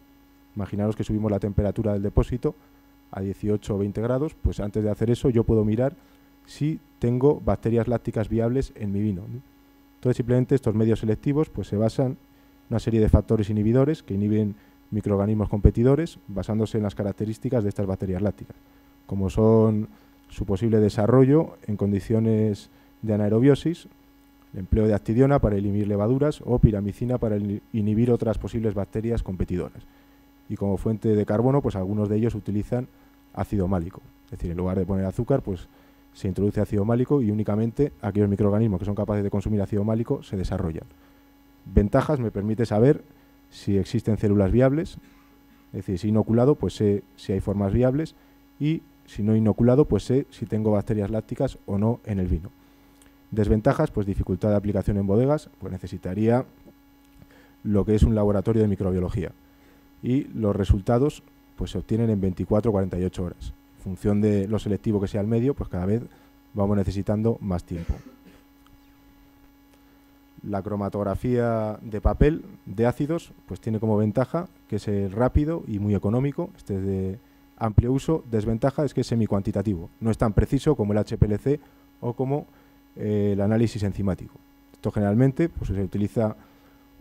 S3: Imaginaros que subimos la temperatura del depósito a 18 o 20 grados, pues antes de hacer eso yo puedo mirar si tengo bacterias lácticas viables en mi vino, ¿no? Entonces simplemente estos medios selectivos pues se basan en una serie de factores inhibidores que inhiben microorganismos competidores basándose en las características de estas bacterias lácticas, como son su posible desarrollo en condiciones de anaerobiosis, el empleo de actidiona para inhibir levaduras o piramicina para inhibir otras posibles bacterias competidoras. Y como fuente de carbono, pues algunos de ellos utilizan ácido málico. Es decir, en lugar de poner azúcar, pues se introduce ácido málico y únicamente aquellos microorganismos que son capaces de consumir ácido málico se desarrollan. Ventajas, me permite saber si existen células viables, es decir, si inoculado, pues sé si hay formas viables, y si no inoculado, pues sé si tengo bacterias lácticas o no en el vino. Desventajas, pues dificultad de aplicación en bodegas, pues necesitaría lo que es un laboratorio de microbiología. Y los resultados pues se obtienen en 24 o 48 horas. En función de lo selectivo que sea el medio, pues cada vez vamos necesitando más tiempo. La cromatografía de papel de ácidos pues tiene como ventaja que es rápido y muy económico. Este es de amplio uso. Desventaja es que es semicuantitativo. No es tan preciso como el HPLC o como el análisis enzimático. Esto generalmente pues se utiliza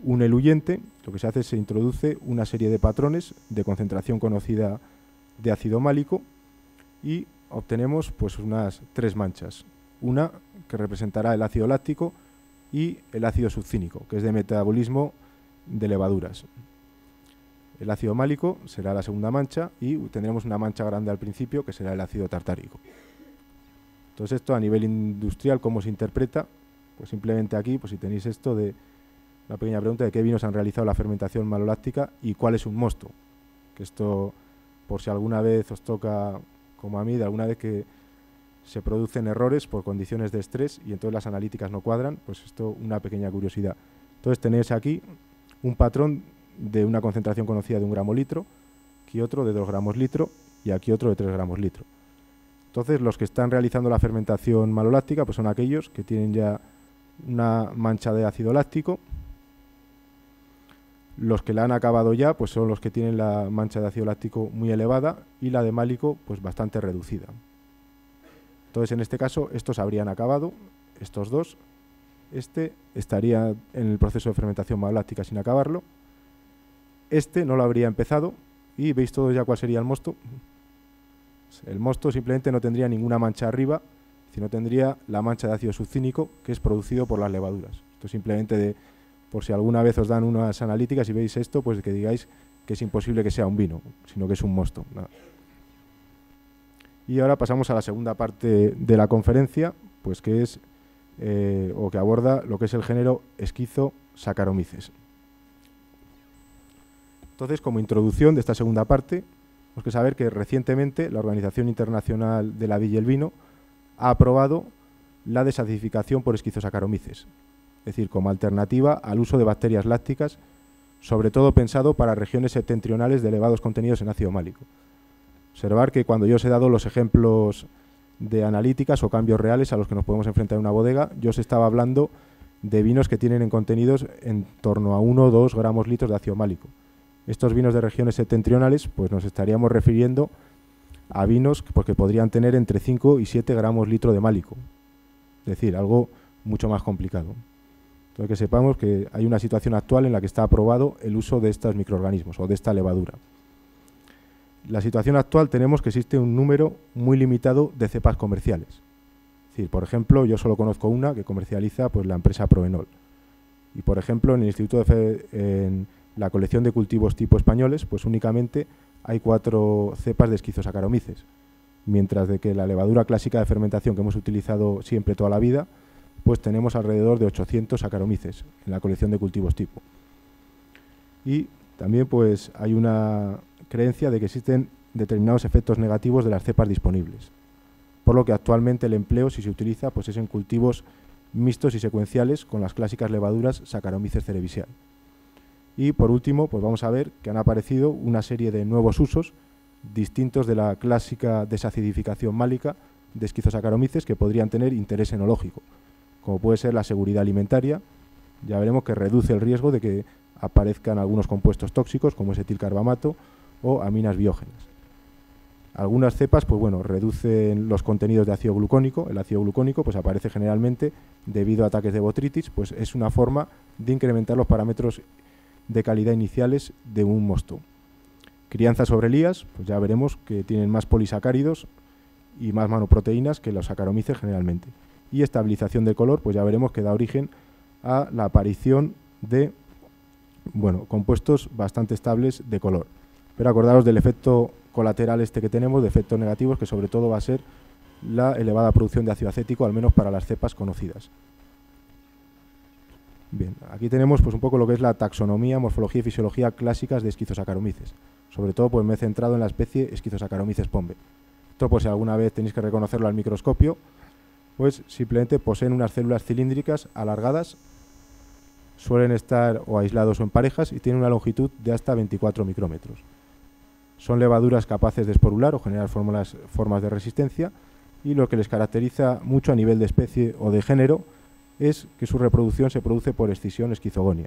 S3: un eluyente. Lo que se hace es se introduce una serie de patrones de concentración conocida de ácido málico y obtenemos pues unas 3 manchas. Una que representará el ácido láctico y el ácido succínico, que es de metabolismo de levaduras. El ácido málico será la segunda mancha y tendremos una mancha grande al principio que será el ácido tartárico. Entonces esto a nivel industrial, ¿cómo se interpreta? Pues simplemente aquí, pues si tenéis esto de una pequeña pregunta de qué vinos han realizado la fermentación maloláctica y cuál es un mosto. Que esto, por si alguna vez os toca, como a mí, de alguna vez que se producen errores por condiciones de estrés y entonces las analíticas no cuadran, pues esto una pequeña curiosidad. Entonces tenéis aquí un patrón de una concentración conocida de 1 gramo litro, aquí otro de 2 gramos litro y aquí otro de 3 gramos litro. Entonces los que están realizando la fermentación maloláctica pues son aquellos que tienen ya una mancha de ácido láctico. Los que la han acabado ya pues son los que tienen la mancha de ácido láctico muy elevada y la de málico pues bastante reducida. Entonces en este caso estos habrían acabado, estos dos. Este estaría en el proceso de fermentación maloláctica sin acabarlo. Este no lo habría empezado y veis todos ya cuál sería el mosto. El mosto simplemente no tendría ninguna mancha arriba, sino tendría la mancha de ácido succínico que es producido por las levaduras. Esto simplemente por si alguna vez os dan unas analíticas y veis esto, pues que digáis que es imposible que sea un vino, sino que es un mosto. Nada. Y ahora pasamos a la segunda parte de la conferencia, pues que es o que aborda lo que es el género Schizosaccharomyces. Entonces, como introducción de esta segunda parte, tenemos que saber que recientemente la Organización Internacional de la Vid y el Vino ha aprobado la desacidificación por Schizosaccharomyces, es decir, como alternativa al uso de bacterias lácticas sobre todo pensado para regiones septentrionales de elevados contenidos en ácido málico. Observar que cuando yo os he dado los ejemplos de analíticas o cambios reales a los que nos podemos enfrentar en una bodega, yo os estaba hablando de vinos que tienen en contenidos en torno a 1 o 2 gramos litros de ácido málico. Estos vinos de regiones septentrionales, pues nos estaríamos refiriendo a vinos que podrían tener entre 5 y 7 gramos litro de málico. Es decir, algo mucho más complicado. Entonces, que sepamos que hay una situación actual en la que está aprobado el uso de estos microorganismos o de esta levadura. La situación actual tenemos que existe un número muy limitado de cepas comerciales. Es decir, por ejemplo, yo solo conozco una que comercializa pues, la empresa Proenol. Y, por ejemplo, en el Instituto en la colección de cultivos tipo españoles, pues únicamente hay 4 cepas de Schizosaccharomyces, mientras de que la levadura clásica de fermentación que hemos utilizado siempre toda la vida, pues tenemos alrededor de 800 Saccharomyces en la colección de cultivos tipo. Y también pues hay una creencia de que existen determinados efectos negativos de las cepas disponibles, por lo que actualmente el empleo, si se utiliza, pues es en cultivos mixtos y secuenciales con las clásicas levaduras Saccharomyces cerevisiae. Y por último, pues vamos a ver que han aparecido una serie de nuevos usos distintos de la clásica desacidificación málica de Schizosaccharomyces que podrían tener interés enológico, como puede ser la seguridad alimentaria. Ya veremos que reduce el riesgo de que aparezcan algunos compuestos tóxicos como es etilcarbamato o aminas biógenas. Algunas cepas pues bueno, reducen los contenidos de ácido glucónico. El ácido glucónico pues aparece generalmente debido a ataques de botritis, pues es una forma de incrementar los parámetros de calidad iniciales de un mosto. Crianza sobre lías, pues ya veremos que tienen más polisacáridos y más manoproteínas que los Saccharomyces generalmente. Y estabilización de color, pues ya veremos que da origen a la aparición de compuestos bastante estables de color. Pero acordaros del efecto colateral que tenemos, de efectos negativos, que sobre todo va a ser la elevada producción de ácido acético, al menos para las cepas conocidas. Bien, aquí tenemos pues un poco lo que es la taxonomía, morfología y fisiología clásicas de Schizosaccharomyces. Sobre todo pues me he centrado en la especie Schizosaccharomyces pombe. Esto pues si alguna vez tenéis que reconocerlo al microscopio, pues simplemente poseen unas células cilíndricas alargadas, suelen estar o aislados o en parejas y tienen una longitud de hasta 24 micrómetros. Son levaduras capaces de esporular o generar formas de resistencia, y lo que les caracteriza mucho a nivel de especie o de género es que su reproducción se produce por escisión esquizogonia.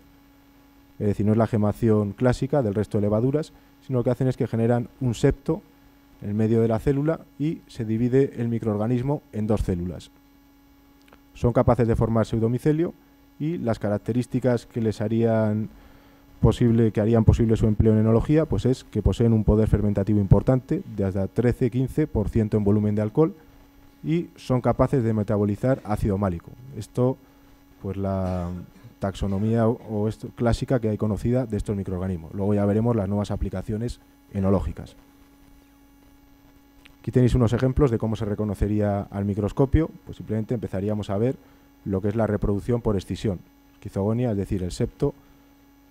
S3: Es decir, no es la gemación clásica del resto de levaduras, sino lo que hacen es que generan un septo en el medio de la célula y se divide el microorganismo en 2 células. Son capaces de formar pseudomicelio y las características que les harían posible su empleo en enología, pues es que poseen un poder fermentativo importante de hasta 13-15% en volumen de alcohol y son capaces de metabolizar ácido málico. Esto, pues la taxonomía clásica que hay conocida de estos microorganismos. Luego ya veremos las nuevas aplicaciones enológicas. Aquí tenéis unos ejemplos de cómo se reconocería al microscopio. Pues simplemente empezaríamos a ver lo que es la reproducción por escisión, esquizogonia, es decir, el septo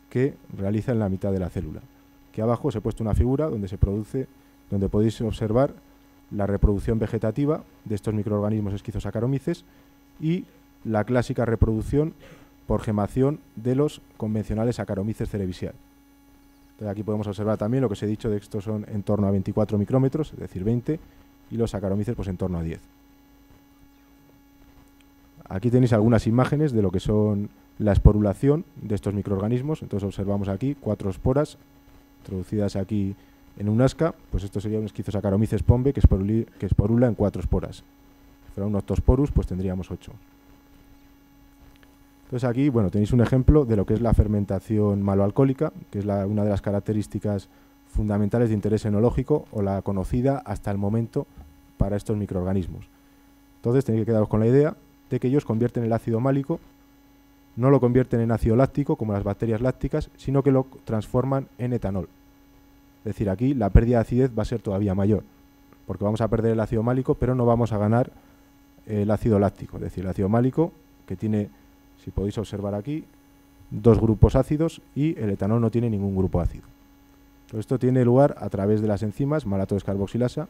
S3: que realiza en la mitad de la célula. Aquí abajo os he puesto una figura donde podéis observar la reproducción vegetativa de estos microorganismos Schizosaccharomyces y la clásica reproducción por gemación de los convencionales Saccharomyces cerevisiae. Entonces aquí podemos observar también lo que os he dicho de que estos son en torno a 24 micrómetros, es decir 20, y los Saccharomyces pues en torno a 10. Aquí tenéis algunas imágenes de lo que son la esporulación de estos microorganismos. Entonces observamos aquí 4 esporas introducidas aquí en un asca. Pues esto sería un Schizosaccharomyces pombe que esporula en 4 esporas. Si fuera un Octosporus, pues tendríamos 8. Entonces aquí, tenéis un ejemplo de lo que es la fermentación maloalcohólica, que es una de las características fundamentales de interés enológico o la conocida hasta el momento para estos microorganismos. Entonces tenéis que quedaros con la idea de que ellos convierten el ácido málico, no lo convierten en ácido láctico como las bacterias lácticas, sino que lo transforman en etanol. Es decir, aquí la pérdida de acidez va a ser todavía mayor, porque vamos a perder el ácido málico, pero no vamos a ganar el ácido láctico. Es decir, el ácido málico, que tiene, si podéis observar aquí, 2 grupos ácidos y el etanol no tiene ningún grupo ácido. Todo esto tiene lugar a través de las enzimas malato-descarboxilasa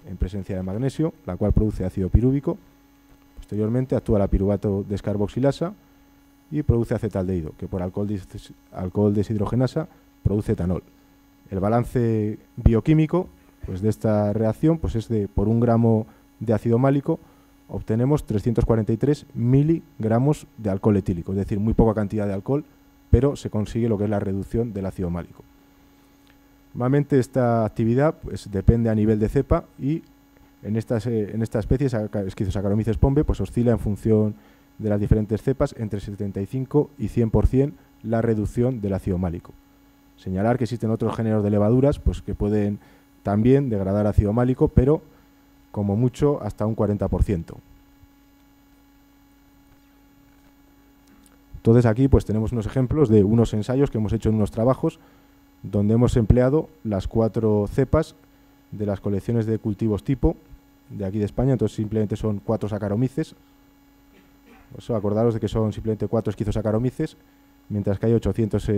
S3: en presencia de magnesio, la cual produce ácido pirúvico. Posteriormente actúa la piruvato descarboxilasa y produce acetaldehído, que por alcohol deshidrogenasa produce etanol. El balance bioquímico pues, de esta reacción pues, es de por 1 gramo de ácido málico obtenemos 343 miligramos de alcohol etílico, es decir, muy poca cantidad de alcohol, pero se consigue lo que es la reducción del ácido málico. Normalmente esta actividad pues, depende a nivel de cepa y en esta especie, Schizosaccharomyces pombe, pues oscila en función de las diferentes cepas entre 75 y 100% la reducción del ácido málico. Señalar que existen otros géneros de levaduras pues, que pueden también degradar ácido málico, pero como mucho hasta un 40%. Entonces aquí pues tenemos unos ejemplos de unos ensayos que hemos hecho en unos trabajos donde hemos empleado las 4 cepas de las colecciones de cultivos tipo de aquí de España. Entonces simplemente son 4 Saccharomyces. Eso, acordaros de que son simplemente 4 Schizosaccharomyces, mientras que hay 800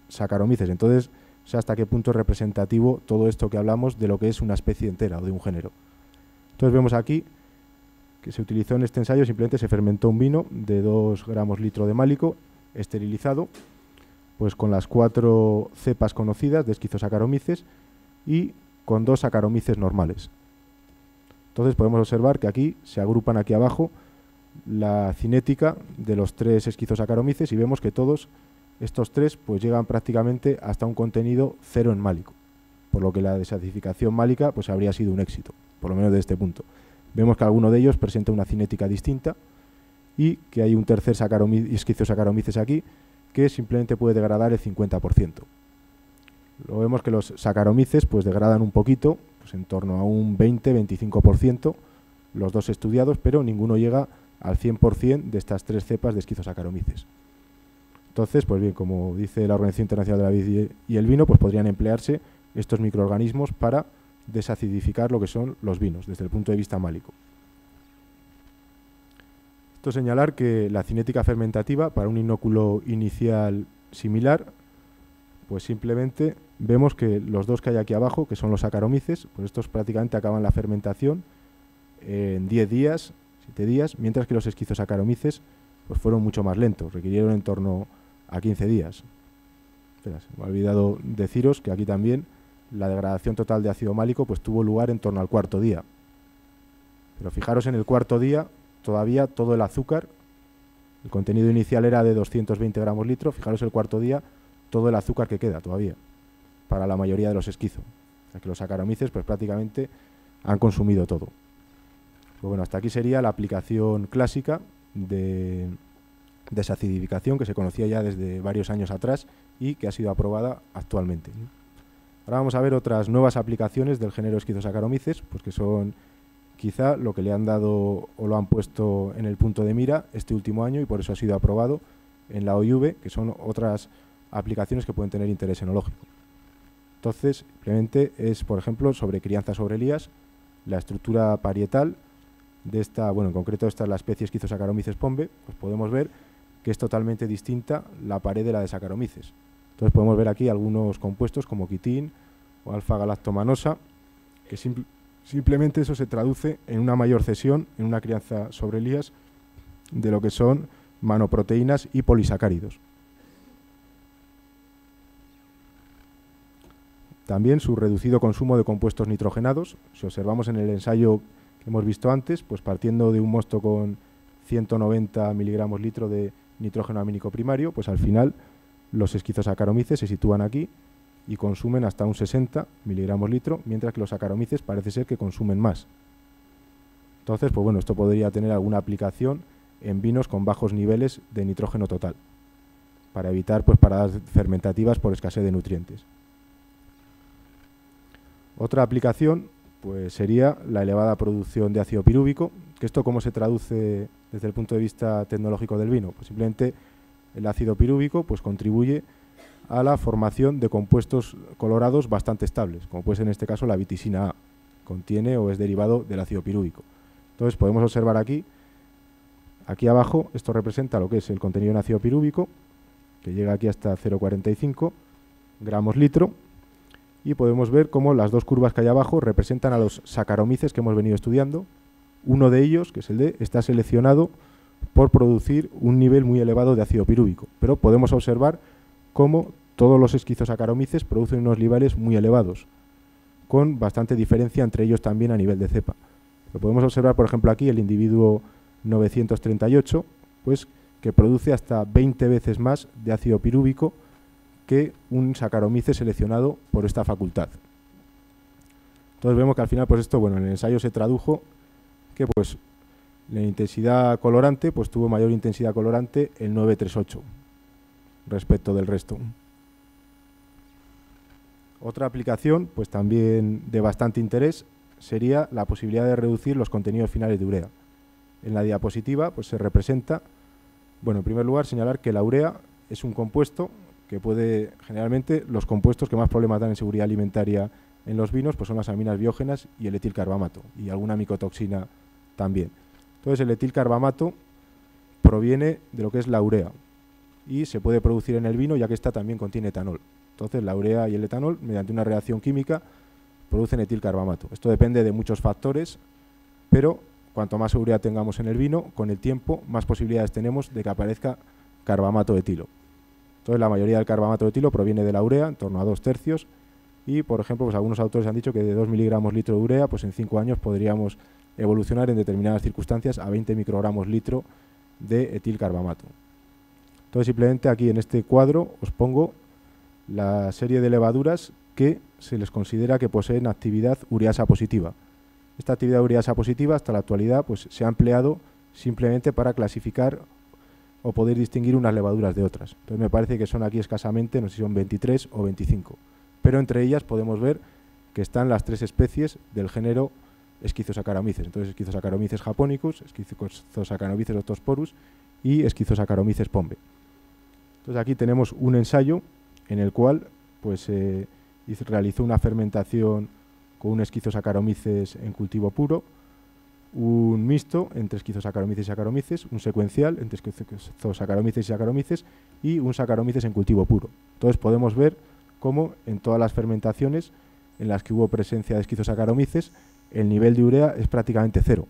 S3: Saccharomyces. Entonces, o sea, hasta qué punto es representativo todo esto que hablamos de lo que es una especie entera o de un género. Entonces vemos aquí que se utilizó en este ensayo, simplemente se fermentó un vino de 2 gramos litro de málico, esterilizado, pues con las 4 cepas conocidas de Schizosaccharomyces y con 2 Saccharomyces normales. Entonces podemos observar que aquí se agrupan aquí abajo la cinética de los 3 Schizosaccharomyces y vemos que todos estos 3 pues llegan prácticamente hasta un contenido 0 en málico, por lo que la desacidificación málica pues habría sido un éxito, por lo menos de este punto. Vemos que alguno de ellos presenta una cinética distinta y que hay un tercer Schizosaccharomyces aquí que simplemente puede degradar el 50%. Lo vemos que los Saccharomyces pues degradan un poquito, pues en torno a un 20-25%, los 2 estudiados, pero ninguno llega al 100% de estas 3 cepas de Schizosaccharomyces. Entonces, pues bien, como dice la Organización Internacional de la Vid y el Vino, pues podrían emplearse estos microorganismos para desacidificar lo que son los vinos, desde el punto de vista málico. Esto es señalar que la cinética fermentativa para un inóculo inicial similar, pues simplemente vemos que los 2 que hay aquí abajo, que son los Saccharomyces, pues estos prácticamente acaban la fermentación en 10 días, 7 días, mientras que los Schizosaccharomyces pues fueron mucho más lentos, requirieron en torno a 15 días. Espera, se me ha olvidado deciros que aquí también la degradación total de ácido málico pues tuvo lugar en torno al 4.º día. Pero fijaros, en el 4.º día todavía todo el azúcar, el contenido inicial era de 220 gramos litro, fijaros el 4.º día todo el azúcar que queda todavía para la mayoría de los esquizo. O sea que los Saccharomyces pues prácticamente han consumido todo. Pues bueno, hasta aquí sería la aplicación clásica de desacidificación que se conocía ya desde varios años atrás y que ha sido aprobada actualmente. Ahora vamos a ver otras nuevas aplicaciones del género Schizosaccharomyces, pues que son quizá lo que le han dado o lo han puesto en el punto de mira este último año y por eso ha sido aprobado en la OIV, que son otras aplicaciones que pueden tener interés enológico. Entonces, simplemente es, por ejemplo, sobre crianza sobre elías, la estructura parietal de esta, bueno, en concreto esta es la especie Schizosaccharomyces pombe, pues podemos ver que es totalmente distinta la pared de la de Saccharomyces. Entonces podemos ver aquí algunos compuestos como quitín o alfa-galactomanosa, que simplemente eso se traduce en una mayor cesión en una crianza sobre elías de lo que son manoproteínas y polisacáridos. También su reducido consumo de compuestos nitrogenados. Si observamos en el ensayo que hemos visto antes, pues partiendo de un mosto con 190 miligramos litro de nitrógeno amínico primario, pues al final los Schizosaccharomyces se sitúan aquí y consumen hasta un 60 miligramos litro, mientras que los Saccharomyces parece ser que consumen más. Entonces, pues bueno, esto podría tener alguna aplicación en vinos con bajos niveles de nitrógeno total, para evitar pues paradas fermentativas por escasez de nutrientes. Otra aplicación pues sería la elevada producción de ácido pirúvico, que esto cómo se traduce desde el punto de vista tecnológico del vino. Pues simplemente el ácido pirúvico pues contribuye a la formación de compuestos colorados bastante estables, como puede ser en este caso la vitisina A, contiene o es derivado del ácido pirúvico. Entonces podemos observar aquí abajo, esto representa lo que es el contenido en ácido pirúvico, que llega aquí hasta 0,45 gramos litro, y podemos ver cómo las 2 curvas que hay abajo representan a los Saccharomyces que hemos venido estudiando. Uno de ellos, que es el D, está seleccionado por producir un nivel muy elevado de ácido pirúvico. Pero podemos observar cómo todos los esquizosaccharomyces producen unos niveles muy elevados, con bastante diferencia entre ellos también a nivel de cepa. Lo podemos observar, por ejemplo, aquí el individuo 938, pues que produce hasta 20 veces más de ácido pirúvico que un Saccharomyces seleccionado por esta facultad. Entonces vemos que al final, pues esto, bueno, en el ensayo se tradujo que pues la intensidad colorante, pues tuvo mayor intensidad colorante el 938 respecto del resto. Otra aplicación, pues también de bastante interés, sería la posibilidad de reducir los contenidos finales de urea. En la diapositiva, pues se representa, bueno, en primer lugar, señalar que la urea es un compuesto que puede, generalmente, los compuestos que más problemas dan en seguridad alimentaria en los vinos, pues son las aminas biógenas y el etilcarbamato, y alguna micotoxina también. Entonces, el etilcarbamato proviene de lo que es la urea, y se puede producir en el vino, ya que esta también contiene etanol. Entonces, la urea y el etanol, mediante una reacción química, producen etilcarbamato. Esto depende de muchos factores, pero cuanto más urea tengamos en el vino, con el tiempo, más posibilidades tenemos de que aparezca carbamato de etilo. Entonces, la mayoría del carbamato de etilo proviene de la urea, en torno a 2/3, y, por ejemplo, pues algunos autores han dicho que de 2 miligramos litro de urea, pues en 5 años podríamos evolucionar en determinadas circunstancias a 20 microgramos litro de etilcarbamato. Entonces, simplemente aquí en este cuadro os pongo la serie de levaduras que se les considera que poseen actividad ureasa positiva. Esta actividad ureasa positiva hasta la actualidad pues se ha empleado simplemente para clasificar o poder distinguir unas levaduras de otras. Entonces me parece que son aquí escasamente, no sé si son 23 o 25, pero entre ellas podemos ver que están las 3 especies del género Schizosaccharomyces. Entonces Schizosaccharomyces japonicus, Schizosaccharomyces octosporus y Schizosaccharomyces pombe. Entonces aquí tenemos un ensayo en el cual pues realizó una fermentación con un Schizosaccharomyces en cultivo puro, un mixto entre Schizosaccharomyces y Saccharomyces, un secuencial entre Schizosaccharomyces y Saccharomyces y un Saccharomyces en cultivo puro. Entonces podemos ver cómo en todas las fermentaciones en las que hubo presencia de Schizosaccharomyces el nivel de urea es prácticamente 0,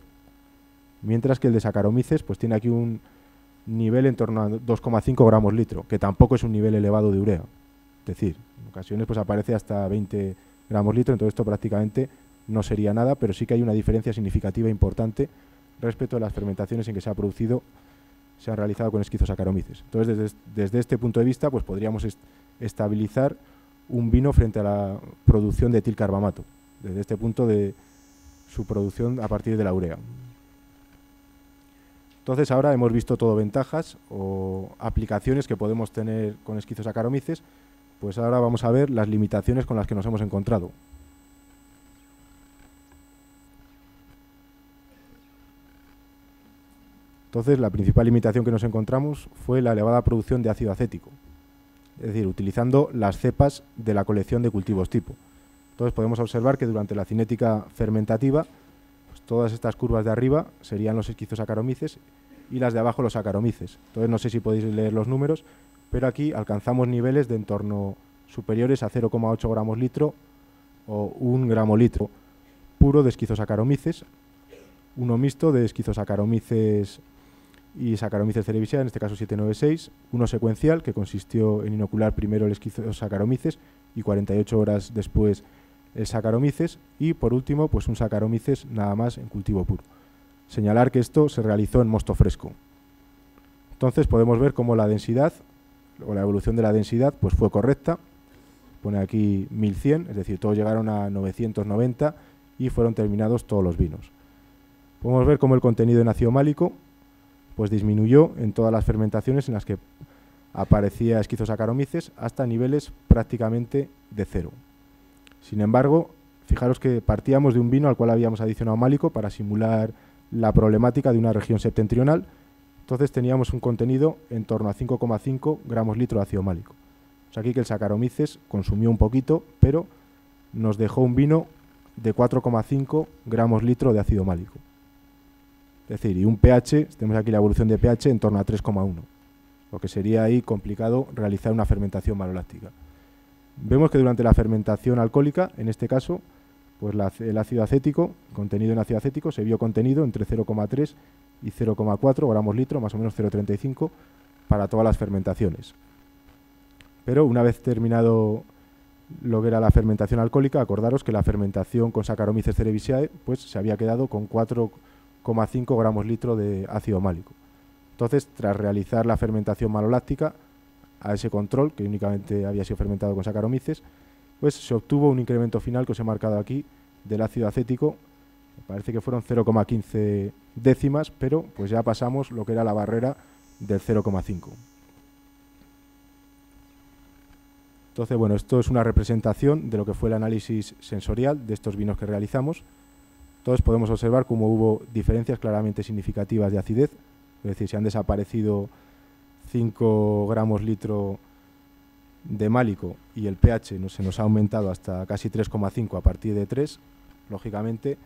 S3: mientras que el de Saccharomyces pues tiene aquí un nivel en torno a 2,5 gramos litro, que tampoco es un nivel elevado de urea. Es decir, en ocasiones pues aparece hasta 20 gramos litro, entonces esto prácticamente no sería nada, pero sí que hay una diferencia significativa importante respecto a las fermentaciones en que se han realizado con Schizosaccharomyces. Entonces, desde este punto de vista, pues podríamos estabilizar un vino frente a la producción de etilcarbamato, desde este punto de su producción a partir de la urea. Entonces, ahora hemos visto todo ventajas o aplicaciones que podemos tener con Schizosaccharomyces, pues ahora vamos a ver las limitaciones con las que nos hemos encontrado. Entonces, la principal limitación que nos encontramos fue la elevada producción de ácido acético, es decir, utilizando las cepas de la colección de cultivos tipo. Entonces, podemos observar que durante la cinética fermentativa, pues todas estas curvas de arriba serían los Schizosaccharomyces y las de abajo los Saccharomyces. Entonces, no sé si podéis leer los números, pero aquí alcanzamos niveles de entorno superiores a 0,8 gramos litro o 1 gramo litro puro de Schizosaccharomyces, uno mixto de Schizosaccharomyces y Saccharomyces cerevisiae, en este caso 796, uno secuencial que consistió en inocular primero el Schizosaccharomyces y 48 horas después el Saccharomyces, y por último pues un Saccharomyces nada más en cultivo puro. Señalar que esto se realizó en mosto fresco. Entonces podemos ver cómo la densidad o la evolución de la densidad pues fue correcta. Pone aquí 1100, es decir, todos llegaron a 990 y fueron terminados todos los vinos. Podemos ver cómo el contenido en ácido málico pues disminuyó en todas las fermentaciones en las que aparecía Schizosaccharomyces hasta niveles prácticamente de 0. Sin embargo, fijaros que partíamos de un vino al cual habíamos adicionado málico para simular la problemática de una región septentrional. Entonces teníamos un contenido en torno a 5,5 gramos litro de ácido málico. O sea, aquí que el Saccharomyces consumió un poquito, pero nos dejó un vino de 4,5 gramos litro de ácido málico. Es decir, y un pH, tenemos aquí la evolución de pH en torno a 3,1, lo que sería ahí complicado realizar una fermentación maloláctica. Vemos que durante la fermentación alcohólica, en este caso, pues el ácido acético, contenido en ácido acético, se vio contenido entre 0,3 y 0,4 gramos litro, más o menos 0,35 para todas las fermentaciones. Pero una vez terminado lo que era la fermentación alcohólica, acordaros que la fermentación con Saccharomyces cerevisiae pues se había quedado con 4,5 gramos litro de ácido málico. Entonces, tras realizar la fermentación maloláctica a ese control, que únicamente había sido fermentado con Saccharomyces, pues se obtuvo un incremento final que os he marcado aquí del ácido acético. Me parece que fueron 0,15 décimas, pero pues ya pasamos lo que era la barrera del 0,5. Entonces, bueno, esto es una representación de lo que fue el análisis sensorial de estos vinos que realizamos. Entonces podemos observar cómo hubo diferencias claramente significativas de acidez, es decir, se han desaparecido 5 gramos litro de málico y el pH se nos ha aumentado hasta casi 3,5 a partir de 3. Lógicamente,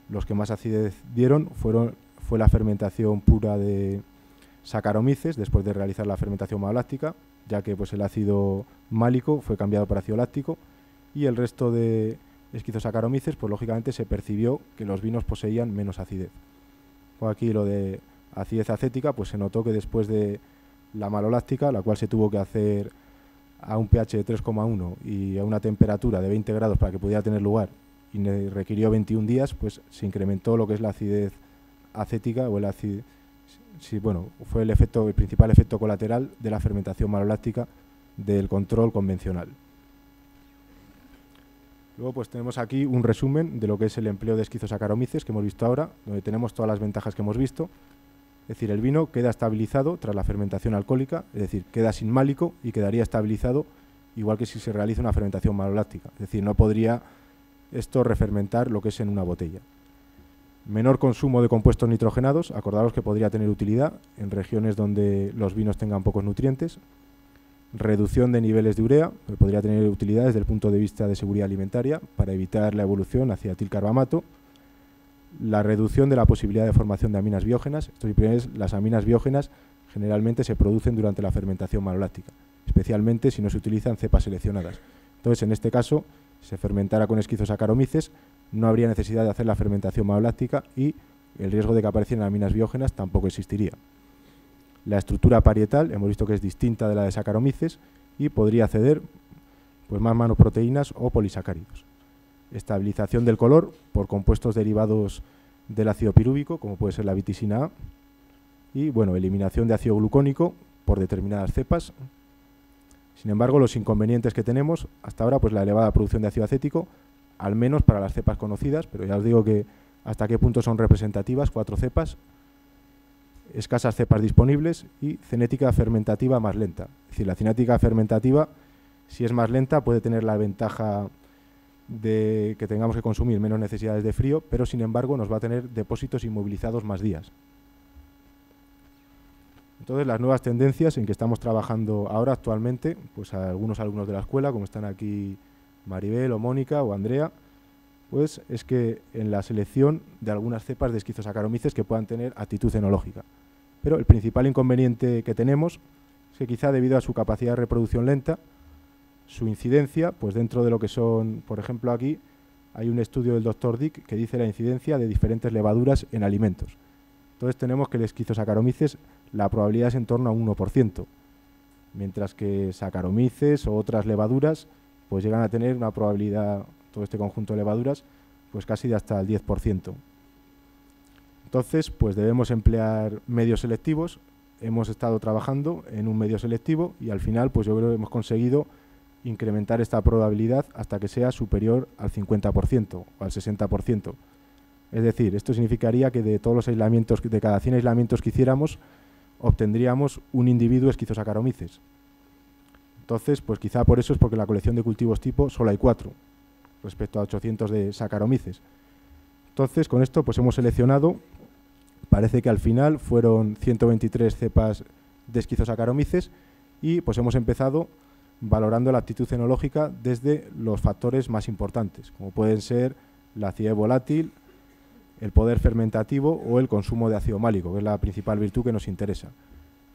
S3: los que más acidez dieron fue la fermentación pura de Saccharomyces después de realizar la fermentación maloláctica, ya que pues el ácido málico fue cambiado por ácido láctico, y el resto de Schizosaccharomyces pues lógicamente se percibió que los vinos poseían menos acidez. Pues aquí lo de acidez acética, pues se notó que después de la maloláctica, la cual se tuvo que hacer a un pH de 3,1 y a una temperatura de 20 grados para que pudiera tener lugar, y requirió 21 días, pues se incrementó lo que es la acidez acética o el ácido. Sí, bueno, fue el principal efecto colateral de la fermentación maloláctica del control convencional. Luego pues tenemos aquí un resumen de lo que es el empleo de Schizosaccharomyces que hemos visto ahora, donde tenemos todas las ventajas que hemos visto. Es decir, el vino queda estabilizado tras la fermentación alcohólica, es decir, queda sin málico y quedaría estabilizado igual que si se realiza una fermentación maloláctica. Es decir, no podría esto refermentar lo que es en una botella. Menor consumo de compuestos nitrogenados, acordaros que podría tener utilidad en regiones donde los vinos tengan pocos nutrientes. Reducción de niveles de urea, que podría tener utilidad desde el punto de vista de seguridad alimentaria para evitar la evolución hacia etilcarbamato. La reducción de la posibilidad de formación de aminas biógenas. Esto es, las aminas biógenas generalmente se producen durante la fermentación maloláctica, especialmente si no se utilizan cepas seleccionadas. Entonces, en este caso, se fermentara con Schizosaccharomyces, no habría necesidad de hacer la fermentación maloláctica y el riesgo de que aparecieran aminas biógenas tampoco existiría. La estructura parietal hemos visto que es distinta de la de Saccharomyces y podría ceder pues, más monoproteínas o polisacáridos. Estabilización del color por compuestos derivados del ácido pirúvico, como puede ser la vitisina A, y bueno, eliminación de ácido glucónico por determinadas cepas. Sin embargo, los inconvenientes que tenemos hasta ahora, pues la elevada producción de ácido acético, al menos para las cepas conocidas, pero ya os digo que hasta qué punto son representativas, 4 cepas, escasas cepas disponibles y cinética fermentativa más lenta. Es decir, la cinética fermentativa, si es más lenta, puede tener la ventaja de que tengamos que consumir menos necesidades de frío, pero sin embargo nos va a tener depósitos inmovilizados más días. Entonces, las nuevas tendencias en que estamos trabajando ahora actualmente, pues a algunos alumnos de la escuela, como están aquí Maribel o Mónica o Andrea, pues es que en la selección de algunas cepas de Schizosaccharomyces que puedan tener actitud enológica. Pero el principal inconveniente que tenemos es que quizá debido a su capacidad de reproducción lenta, su incidencia, pues dentro de lo que son, por ejemplo aquí, hay un estudio del Dr. Dick que dice la incidencia de diferentes levaduras en alimentos. Entonces tenemos que el Schizosaccharomyces, la probabilidad es en torno a un 1%, mientras que Saccharomyces o otras levaduras pues llegan a tener una probabilidad, todo este conjunto de levaduras, pues casi de hasta el 10%. Entonces, pues debemos emplear medios selectivos. Hemos estado trabajando en un medio selectivo y al final, pues yo creo que hemos conseguido incrementar esta probabilidad hasta que sea superior al 50% o al 60%. Es decir, esto significaría que de todos los aislamientos, de cada 100 aislamientos que hiciéramos, obtendríamos un individuo Schizosaccharomyces. Entonces, pues quizá por eso es porque en la colección de cultivos tipo solo hay 4, respecto a 800 de Saccharomyces. Entonces, con esto pues hemos seleccionado, parece que al final fueron 123 cepas de Schizosaccharomyces y pues hemos empezado valorando la aptitud enológica desde los factores más importantes, como pueden ser la acidez volátil, el poder fermentativo o el consumo de ácido málico, que es la principal virtud que nos interesa.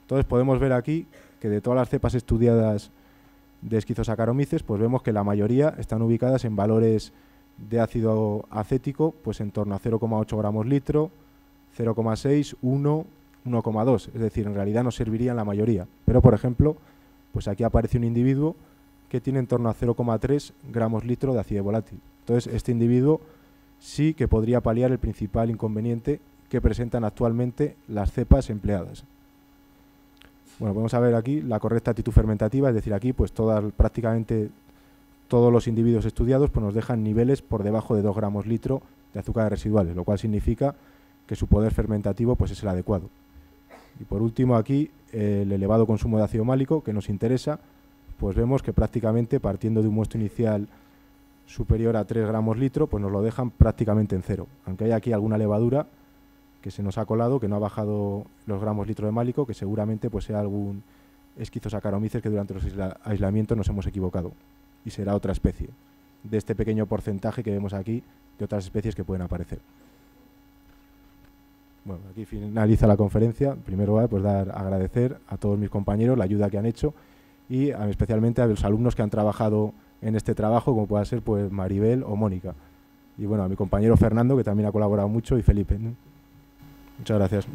S3: Entonces podemos ver aquí que de todas las cepas estudiadas de Schizosaccharomyces, pues vemos que la mayoría están ubicadas en valores de ácido acético, pues en torno a 0,8 gramos litro, 0,6, 1, 1,2. Es decir, en realidad nos servirían la mayoría. Pero, por ejemplo, pues aquí aparece un individuo que tiene en torno a 0,3 gramos litro de ácido volátil. Entonces, este individuo sí que podría paliar el principal inconveniente que presentan actualmente las cepas empleadas. Bueno, vamos a ver aquí la correcta actitud fermentativa, es decir, aquí pues prácticamente todos los individuos estudiados pues nos dejan niveles por debajo de 2 gramos litro de azúcares residuales, lo cual significa que su poder fermentativo pues es el adecuado. Y por último aquí el elevado consumo de ácido málico que nos interesa, pues vemos que prácticamente partiendo de un muestro inicial superior a 3 gramos litro, pues nos lo dejan prácticamente en cero, aunque hay aquí alguna levadura que se nos ha colado, que no ha bajado los gramos litro de málico, que seguramente pues sea algún Schiztosaccharomyces que durante los aislamientos nos hemos equivocado y será otra especie de este pequeño porcentaje que vemos aquí de otras especies que pueden aparecer. Bueno, aquí finaliza la conferencia. Primero pues agradecer a todos mis compañeros la ayuda que han hecho y especialmente a los alumnos que han trabajado en este trabajo, como pueda ser pues Maribel o Mónica. Y bueno, a mi compañero Fernando, que también ha colaborado mucho, y Felipe, ¿no? Muchas gracias.